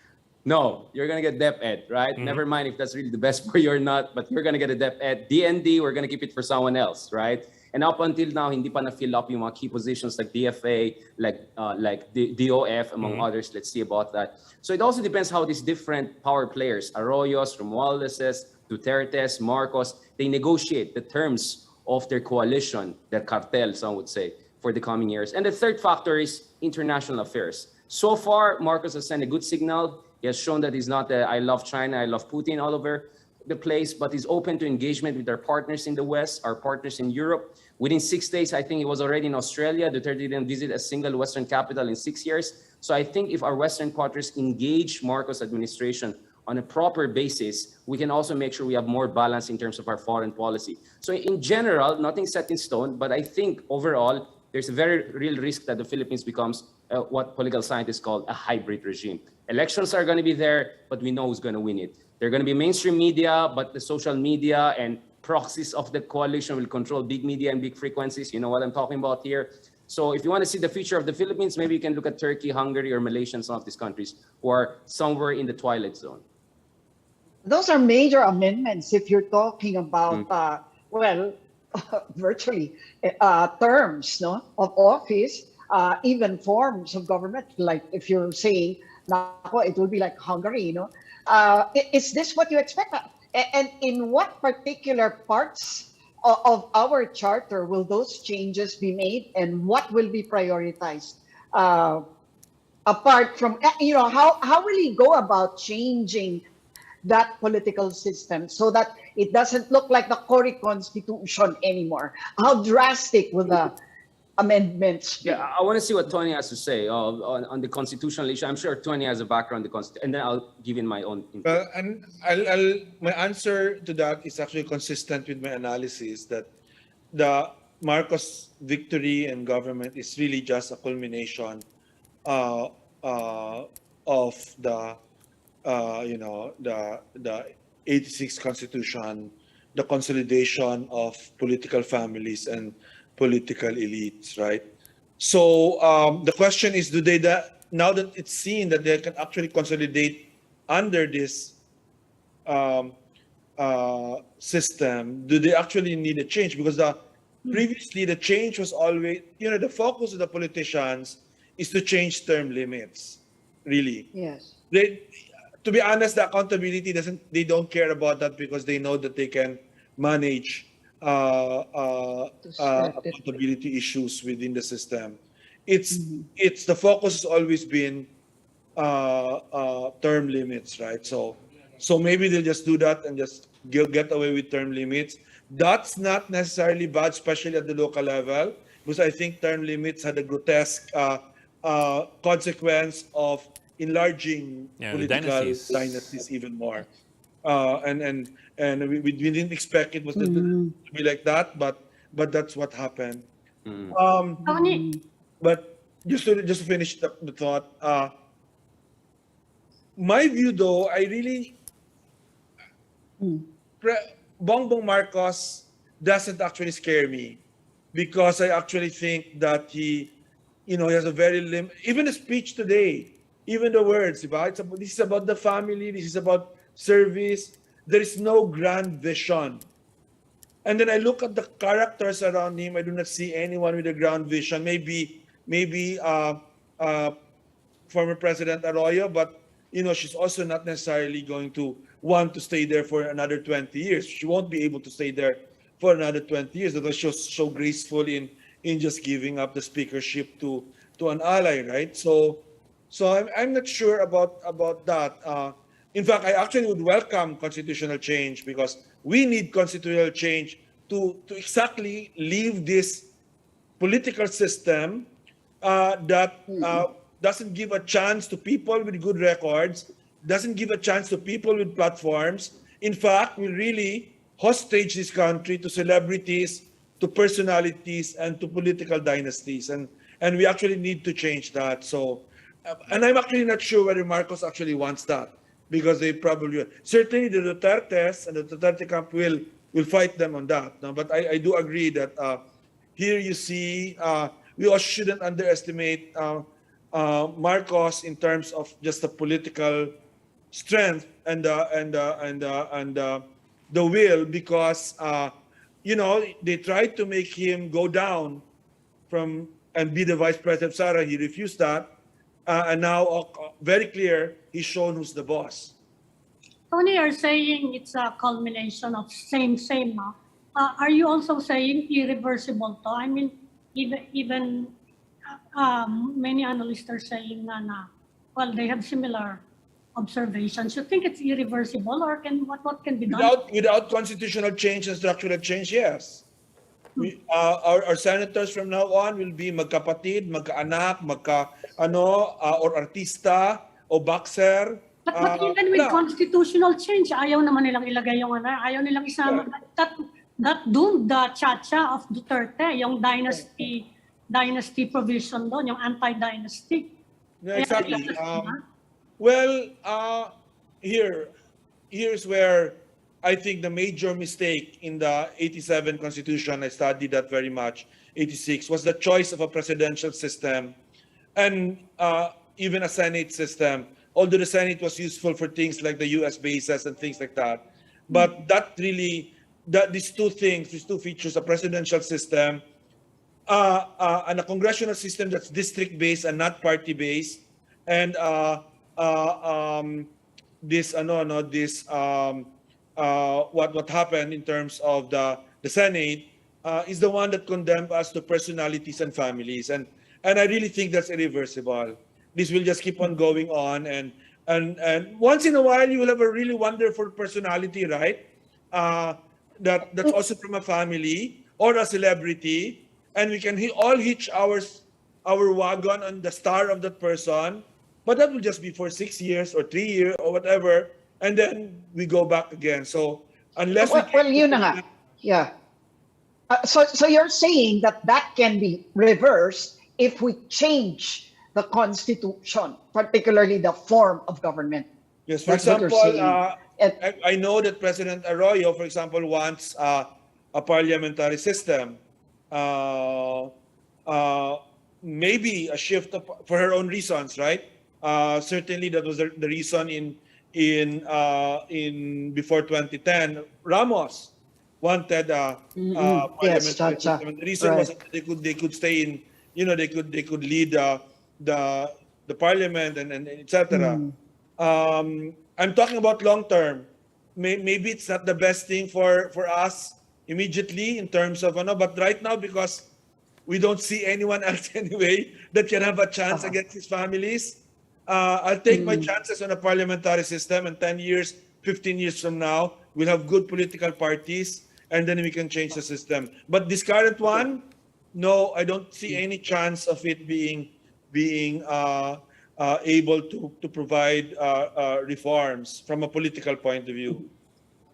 No, you're gonna get DepEd, right? Never mind if that's really the best for you or not, but you're gonna get a DepEd. DND, we're gonna keep it for someone else, right? And up until now, hindi pa na-fill up yung mga key positions like DFA, like DOF, among others. Let's see about that. So it also depends how these different power players, Arroyos, Romualdez, Dutertes, Marcos, they negotiate the terms of their coalition, their cartel, some would say, for the coming years. And the third factor is international affairs. So far, Marcos has sent a good signal. He has shown that he's not I love China, I love Putin all over the place, but he's open to engagement with our partners in the West, our partners in Europe. Within 6 days, I think he was already in Australia. Duterte didn't visit a single Western capital in 6 years. So I think if our Western partners engage Marcos' administration on a proper basis, we can also make sure we have more balance in terms of our foreign policy. So in general, nothing set in stone, but I think overall, there's a very real risk that the Philippines becomes what political scientists call a hybrid regime. Elections are going to be there, but we know who's going to win it. They're going to be mainstream media, but the social media and proxies of the coalition will control big media and big frequencies. You know what I'm talking about here. So if you want to see the future of the Philippines, maybe you can look at Turkey, Hungary, or Malaysia, and some of these countries who are somewhere in the twilight zone. Those are major amendments if you're talking about, virtually terms of office, even forms of government. Like if you're saying, it will be like Hungary, is this what you expect? And in what particular parts of our charter will those changes be made, and what will be prioritized? Apart from, how will he go about changing that political system so that it doesn't look like the Cory Constitution anymore? How drastic will the amendments be? Yeah, I want to see what Tony has to say on the constitutional issue. I'm sure Tony has a background in the Constitution, and then I'll give in my own input. And my answer to that is actually consistent with my analysis that the Marcos victory and government is really just a culmination of the 86 Constitution, the consolidation of political families and political elites, right? So the question is, now that it's seen that they can actually consolidate under this system, do they actually need a change? Because previously the change was always, the focus of the politicians is to change term limits, really. Yes. To be honest, the accountability they don't care about that because they know that they can manage accountability issues within the system. It's the focus has always been term limits, right? So maybe they'll just do that and just get away with term limits. That's not necessarily bad, especially at the local level, because I think term limits had a grotesque consequence of enlarging political dynasties even more. And we didn't expect it was to be like that, but that's what happened. Tony. But just to finish the thought, my view though, I really Bongbong Marcos doesn't actually scare me, because I actually think that he has a very even the speech today, even the words, this is about the family, this is about service. There is no grand vision And then I look at the characters around him. I do not see anyone with a ground vision. Maybe former President Arroyo, but she's also not necessarily going to want to stay there for another 20 years. She won't be able to stay there for another 20 years. That was so graceful in just giving up the speakership to an ally, right? So I'm not sure about that. In fact, I actually would welcome constitutional change because we need constitutional change to exactly leave this political system that doesn't give a chance to people with good records, doesn't give a chance to people with platforms. In fact, we really hostage this country to celebrities, to personalities, and to political dynasties. And we actually need to change that. So, and I'm actually not sure whether Marcos actually wants that, because they probably certainly the Dutertes and the Duterte camp will fight them on that. No? But I do agree that here you see we also shouldn't underestimate Marcos in terms of just the political strength and the will, because they tried to make him go down from and be the vice president of Sara. He refused that, and now very clear he's shown who's the boss. Tony, you're saying it's a culmination of same. Are you also saying irreversible to? I mean, even many analysts are saying well, they have similar observations. You think it's irreversible, or what can be done? Without constitutional change and structural change, yes. Our senators from now on will be magkapatid, magkaanak, or artista, o boxer. But even with constitutional change, ayaw naman nilang ilagay yung ayaw nilang isama. That doomed the chacha of Duterte, yung dynasty provision doon, yung anti-dynasty. Yeah, exactly. Here's where I think the major mistake in the 87 Constitution, I studied that very much, 86, was the choice of a presidential system and even a Senate system. Although the Senate was useful for things like the US bases and things like that. But these two features, a presidential system and a congressional system that's district-based and not party-based, and what happened in terms of the Senate is the one that condemned us to personalities and families, and I really think that's irreversible. This will just keep on going on, and once in a while you will have a really wonderful personality, right? That's also from a family or a celebrity, and we can all hitch our wagon on the star of that person, but that will just be for 6 years or 3 years or whatever, and then we go back again. So unless yun na nga. Yeah. So you're saying that can be reversed if we change the Constitution, particularly the form of government. Yes, for example, I know that President Arroyo, for example, wants a parliamentary system. Maybe a shift for her own reasons, right? Certainly, that was the reason in before 2010. Ramos wanted parliamentary system. The reason was that they could stay in. They could lead the parliament and etc. I'm talking about long term. Maybe it's not the best thing for us immediately in terms of but right now, because we don't see anyone else anyway that can have a chance against his families. I'll take my chances on a parliamentary system, and 10 years, 15 years from now, we'll have good political parties, and then we can change the system. But this current one, no, I don't see any chance of it being able to provide reforms from a political point of view.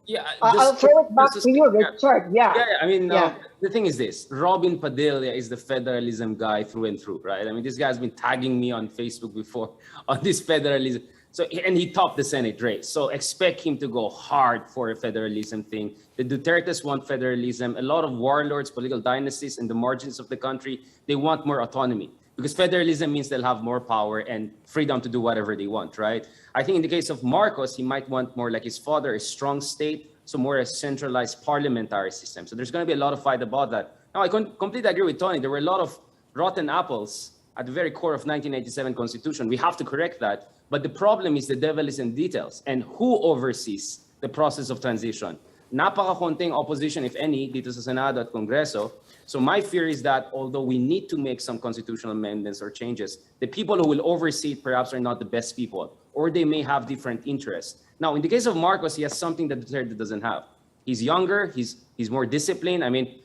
Yeah, I'll throw it back to you, Richard. Yeah. I mean, the thing is this: Robin Padilla is the federalism guy through and through, right? I mean, this guy's been tagging me on Facebook before on this federalism. So, and he topped the Senate race. So expect him to go hard for a federalism thing. The Dutertes want federalism. A lot of warlords, political dynasties in the margins of the country, they want more autonomy, because federalism means they'll have more power and freedom to do whatever they want, right? I think in the case of Marcos, he might want more like his father, a strong state, so more a centralized parliamentary system. So there's going to be a lot of fight about that. Now, I completely agree with Tony. There were a lot of rotten apples at the very core of 1987 Constitution. We have to correct that. But the problem is the devil is in details. And who oversees the process of transition? Napaka-konting opposition, if any, dito sa Senado at Kongreso. So my fear is that although we need to make some constitutional amendments or changes, the people who will oversee it perhaps are not the best people, or they may have different interests. Now, in the case of Marcos, he has something that Duterte doesn't have. He's younger, he's more disciplined. I mean,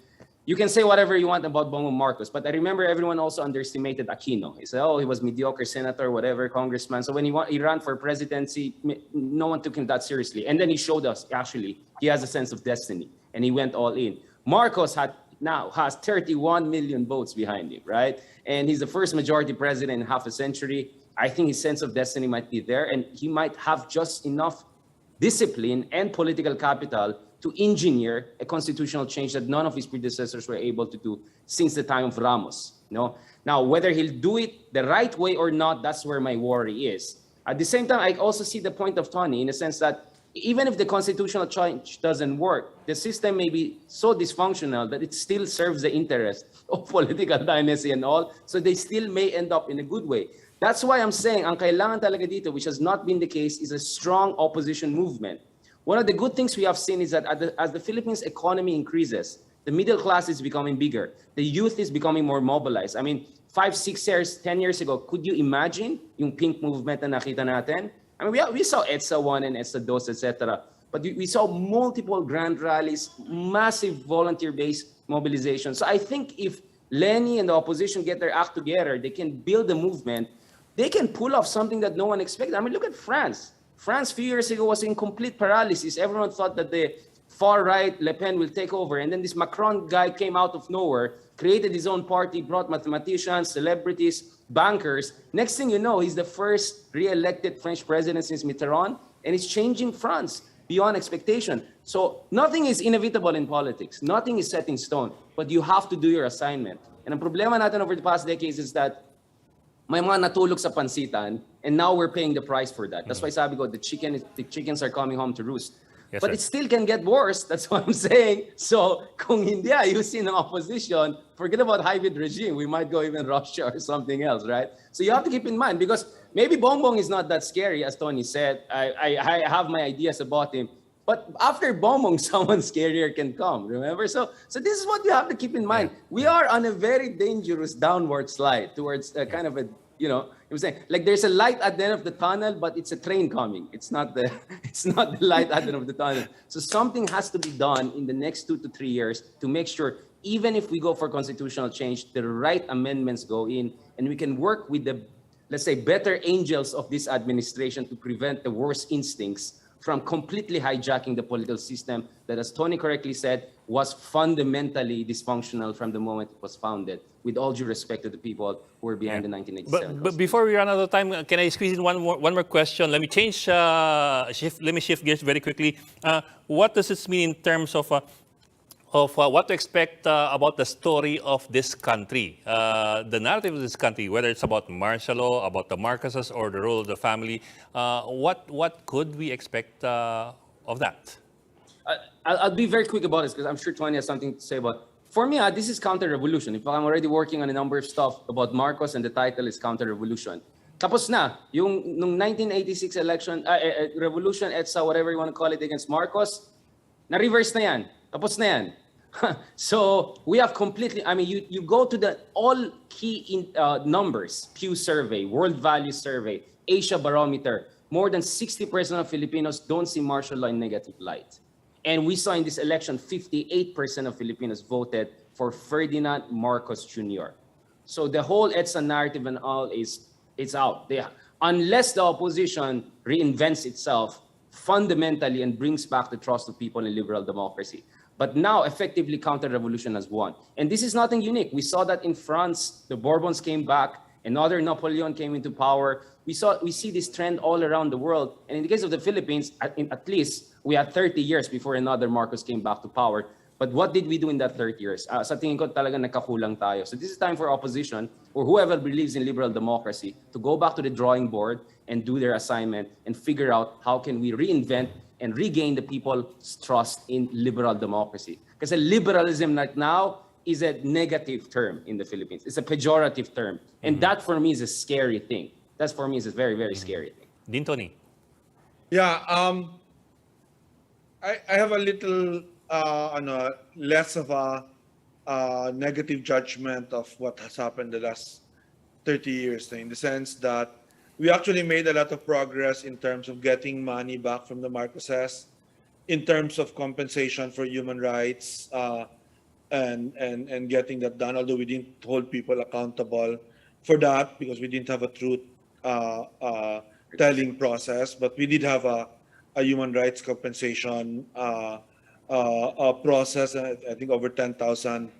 you can say whatever you want about Bongbong Marcos, but I remember everyone also underestimated Aquino. He said, oh, he was mediocre senator, whatever, congressman. So when he ran for presidency, no one took him that seriously. And then he showed us, actually, he has a sense of destiny, and he went all in. Marcos now has 31 million votes behind him, right? And he's the first majority president in half a century. I think his sense of destiny might be there, and he might have just enough discipline and political capital to engineer a constitutional change that none of his predecessors were able to do since the time of Ramos. No? Now, whether he'll do it the right way or not, that's where my worry is. At the same time, I also see the point of Tony in the sense that even if the constitutional change doesn't work, the system may be so dysfunctional that it still serves the interest of political dynasty and all, so they still may end up in a good way. That's why I'm saying ang kailangan talaga dito, which has not been the case, is a strong opposition movement. One of the good things we have seen is that as the Philippines economy increases, the middle class is becoming bigger. The youth is becoming more mobilized. I mean, 5, 6 years, 10 years ago, could you imagine yung pink movement na nakita natin? I mean, we saw EDSA 1 and EDSA 2, etc. But we saw multiple grand rallies, massive volunteer-based mobilization. So I think if Lenny and the opposition get their act together, they can build a movement. They can pull off something that no one expected. I mean, look at France. France a few years ago was in complete paralysis. Everyone thought that the far-right Le Pen will take over. And then this Macron guy came out of nowhere, created his own party, brought mathematicians, celebrities, bankers. Next thing you know, he's the first re-elected French president since Mitterrand, and it's changing France beyond expectation. So nothing is inevitable in politics. Nothing is set in stone, but you have to do your assignment. And ang problema natin over the past decades is that may mga natulog sa pansitan, and now we're paying the price for that. That's why sabi ko, the chickens are coming home to roost. Yes, but sir. it still can get worse. That's what I'm saying. So kung hindi ayusin ng opposition, forget about hybrid regime. We might go even Russia or something else, right? So you have to keep in mind, because maybe Bongbong is not that scary, as Tony said. I have my ideas about him. But after Bongbong, someone scarier can come, remember? So this is what you have to keep in mind. We are on a very dangerous downward slide towards kind of a, I'm saying, like there's a light at the end of the tunnel, but it's a train coming. It's not the light at the end of the tunnel. So something has to be done in the next 2 to 3 years to make sure, even if we go for constitutional change, the right amendments go in, and we can work with the, let's say, better angels of this administration to prevent the worst instincts from completely hijacking the political system that, as Tony correctly said, was fundamentally dysfunctional from the moment it was founded, with all due respect to the people who were behind the 1987. But before we run out of time, can I squeeze in one more question? Let me shift gears very quickly. What does this mean in terms of what to expect about the story of this country, the narrative of this country, whether it's about martial law, about the Marcoses, or the role of the family? What could we expect of that? I'll be very quick about this because I'm sure Tony has something to say about it. For me, this is counter-revolution. In fact, I'm already working on a number of stuff about Marcos, and the title is Counter-Revolution. Tapos na, yung nung 1986 election, revolution, EDSA, whatever you want to call it, against Marcos, na-reverse na yan. Tapos na yan. So we have completely, I mean, you go to the all key numbers, Pew Survey, World Values Survey, Asia Barometer, more than 60% of Filipinos don't see martial law in negative light. And we saw in this election, 58% of Filipinos voted for Ferdinand Marcos Jr. So the whole EDSA narrative and all it's out. Unless the opposition reinvents itself fundamentally and brings back the trust of people in liberal democracy. But now, effectively, counter-revolution has won. And this is nothing unique. We saw that in France, the Bourbons came back, another Napoleon came into power. We see this trend all around the world. And in the case of the Philippines, at least, we had 30 years before another Marcos came back to power. But what did we do in that 30 years? Sa tingin ko talaga nakakulang tayo. So this is time for opposition, or whoever believes in liberal democracy, to go back to the drawing board and do their assignment and figure out how can we reinvent and regain the people's trust in liberal democracy. Because liberalism right now is a negative term in the Philippines. It's a pejorative term. And that for me is a scary thing. That for me is a very, very scary thing. Dean Tony. Yeah, I have a little less of a negative judgment of what has happened the last 30 years, in the sense that we actually made a lot of progress in terms of getting money back from the Marcoses, in terms of compensation for human rights, and getting that done, although we didn't hold people accountable for that because we didn't have a truth telling process, but we did have a human rights compensation process. I think over 10,000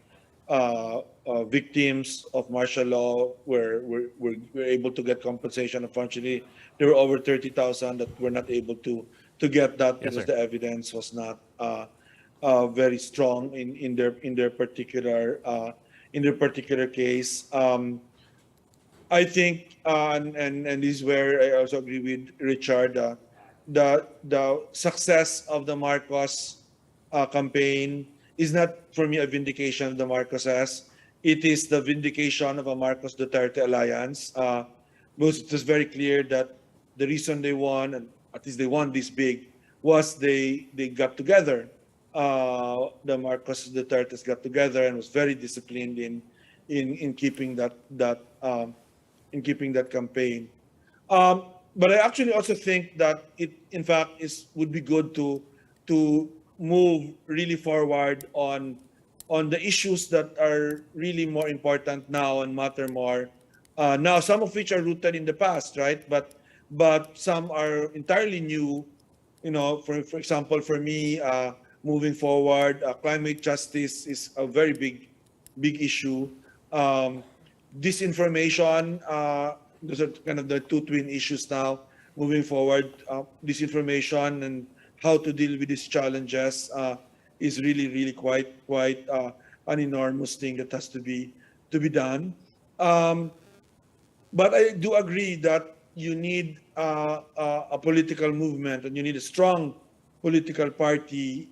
victims of martial law were able to get compensation. Unfortunately, there were over 30,000 that were not able to get that because the evidence was not very strong in their particular case. I think, and this is where I also agree with Richard, the success of the Marcos campaign is not, for me, a vindication of the Marcoses. It is the vindication of a Marcos Duterte alliance. Because it was very clear that the reason they won, and at least they won this big, was they got together. The Marcos Dutertes got together and was very disciplined in keeping that campaign. But I actually also think that it, in fact, would be good to move really forward on the issues that are really more important now and matter more now. Some of which are rooted in the past, right? But some are entirely new. You know, for example, for me, moving forward, climate justice is a very big issue. Disinformation, those are kind of the two twin issues now moving forward. Disinformation and how to deal with these challenges is really quite an enormous thing that has to be done. But I do agree that you need a political movement and you need a strong political party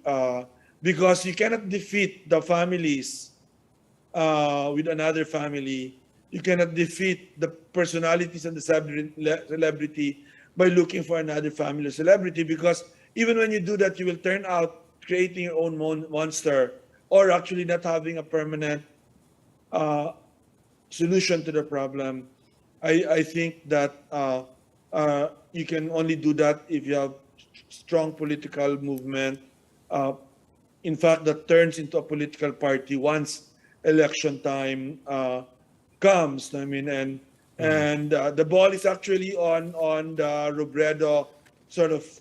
because you cannot defeat the families with another family. You cannot defeat the personalities and the celebrity by looking for another family or celebrity, because even when you do that, you will turn out creating your own monster or actually not having a permanent solution to the problem. I think that you can only do that if you have strong political movement. In fact, that turns into a political party once election time comes. I mean, and the ball is actually on the Robredo sort of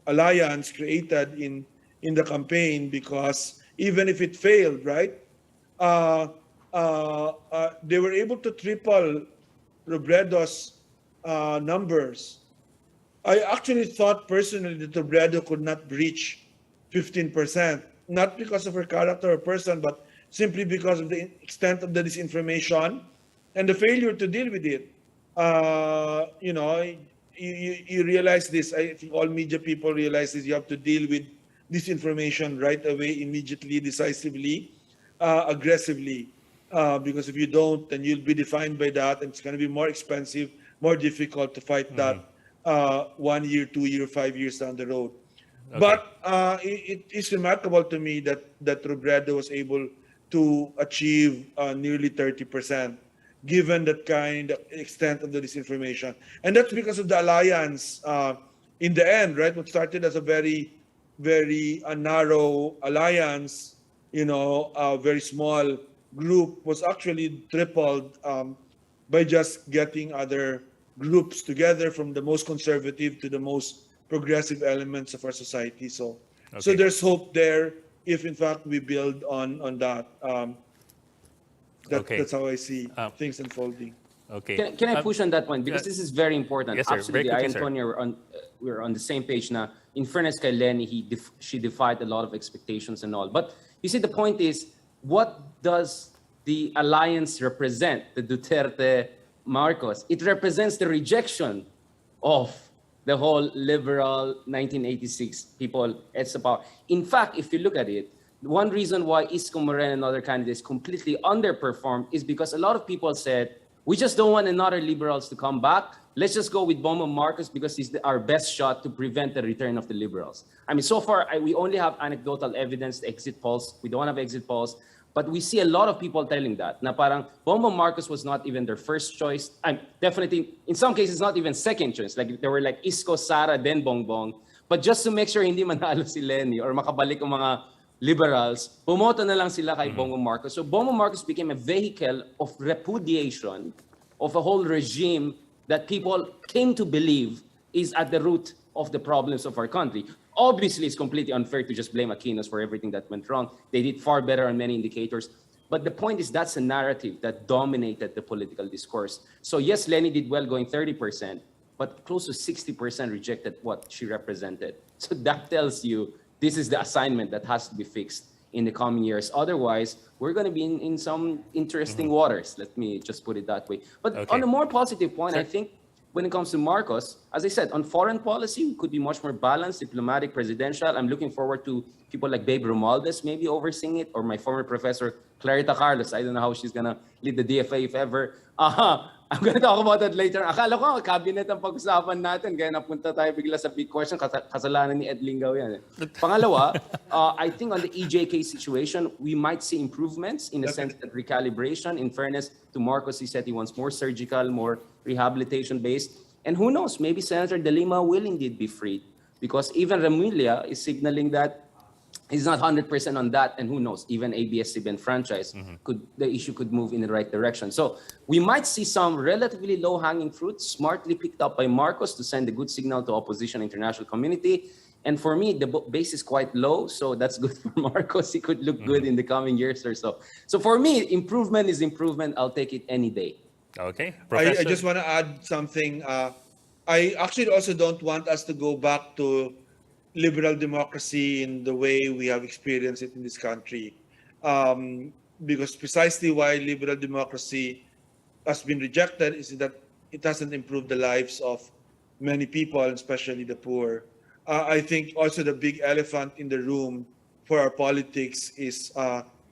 alliance created in the campaign, because even if it failed, right, they were able to triple Robredo's numbers. I actually thought personally that Robredo could not breach 15%, not because of her character or person, but simply because of the extent of the disinformation and the failure to deal with it. You know, you realize this. I think all media people realize this. You have to deal with disinformation right away, immediately, decisively, aggressively. Because if you don't, then you'll be defined by that, and it's going to be more expensive, more difficult to fight that 1 year, 2 year, 5 years down the road. Okay. But it is remarkable to me that Robredo was able to achieve nearly 30%, given that kind of extent of the disinformation. And that's because of the alliance in the end, right? What started as a very narrow alliance, you know, a very small group, was actually tripled by just getting other groups together, from the most conservative to the most progressive elements of our society. So there's hope there if in fact we build on that. That's how I see things unfolding. Okay. Can I push on that one? Because this is very important. Yes, sir. Absolutely. I and Tony we're on the same page now. In fairness kay Lenny, she defied a lot of expectations and all. But you see, the point is, what does the alliance represent, the Duterte Marcos? It represents the rejection of the whole liberal 1986 people, it's about. In fact, if you look at it, one reason why Isko Moreno and other candidates completely underperformed is because a lot of people said, we just don't want another liberals to come back. Let's just go with Bongbong Marcos because he's our best shot to prevent the return of the liberals. I mean, so far, we only have anecdotal evidence, exit polls. We don't have exit polls. But we see a lot of people telling that. Na parang Bongbong Marcos was not even their first choice. Definitely, in some cases, not even second choice. Like, they were like Isko, Sara, then Bongbong. But just to make sure hindi manalo si Lenny or makabalik ang mga liberals, pumoto na lang sila kay Bongbong Marcos. So Bongbong Marcos became a vehicle of repudiation of a whole regime that people came to believe is at the root of the problems of our country. Obviously, it's completely unfair to just blame Aquinos for everything that went wrong. They did far better on many indicators. But the point is that's a narrative that dominated the political discourse. So yes, Lenny did well going 30%, but close to 60% rejected what she represented. So that tells you this is the assignment that has to be fixed in the coming years. Otherwise, we're going to be in some interesting waters. Let me just put it that way. But on a more positive point, I think when it comes to Marcos, as I said, on foreign policy, we could be much more balanced, diplomatic, presidential. I'm looking forward to people like Babe Romualdez maybe overseeing it, or my former professor, Clarita Carlos. I don't know how she's going to lead the DFA if ever. I'm going to talk about that later. Akala ko, cabinet ang pag-usapan natin, kaya napunta tayo bigla sa big question, kasalanan ni Ed Lingao yan. Pangalawa, I think on the EJK situation, we might see improvements in the sense that recalibration. In fairness to Marcos, he said he wants more surgical, more rehabilitation-based. And who knows, maybe Senator De Lima will indeed be freed, because even Remulla is signaling that he's not 100% on that, and who knows, even ABS-CBN franchise, the issue could move in the right direction. So we might see some relatively low-hanging fruit, smartly picked up by Marcos to send a good signal to opposition international community. And for me, the base is quite low, so that's good for Marcos. He could look good in the coming years or so. So for me, improvement is improvement. I'll take it any day. Okay, I just want to add something. I actually also don't want us to go back to liberal democracy in the way we have experienced it in this country. Because precisely why liberal democracy has been rejected is that it hasn't improved the lives of many people, especially the poor. I think also the big elephant in the room for our politics is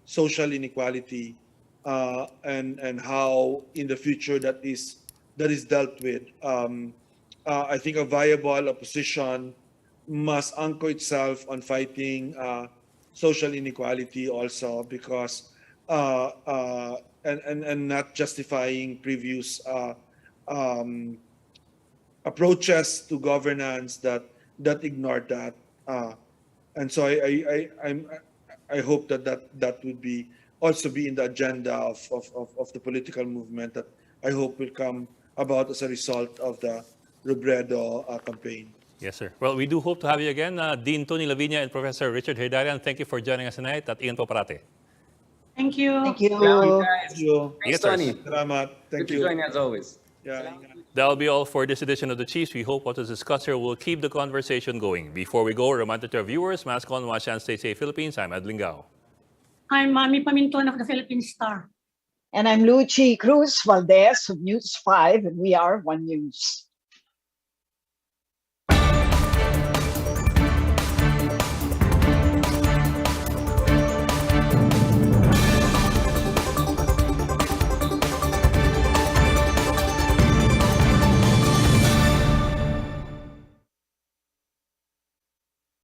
social inequality, and how in the future that is dealt with. I think a viable opposition must anchor itself on fighting social inequality also, because and not justifying previous approaches to governance that ignored that. And so I hope that would be also be in the agenda of the political movement that I hope will come about as a result of the Robredo campaign. Yes, sir. Well, we do hope to have you again, Dean Tony Lavinia and Professor Richard Heydarian. Thank you for joining us tonight at Ingat po parate. Thank you. Thank you. Thank you. Thanks, Tony. Salamat. Thank Good to you. join as always. Yeah. That'll be all for this edition of The Chiefs. We hope what was discussed here will keep the conversation going. Before we go, a reminder to our viewers, mask on, wash hands, stay safe, Philippines. I'm Ed Lingao. I'm Mami Paminton of the Philippine Star. And I'm Luchi Cruz Valdez of News 5, and we are One News.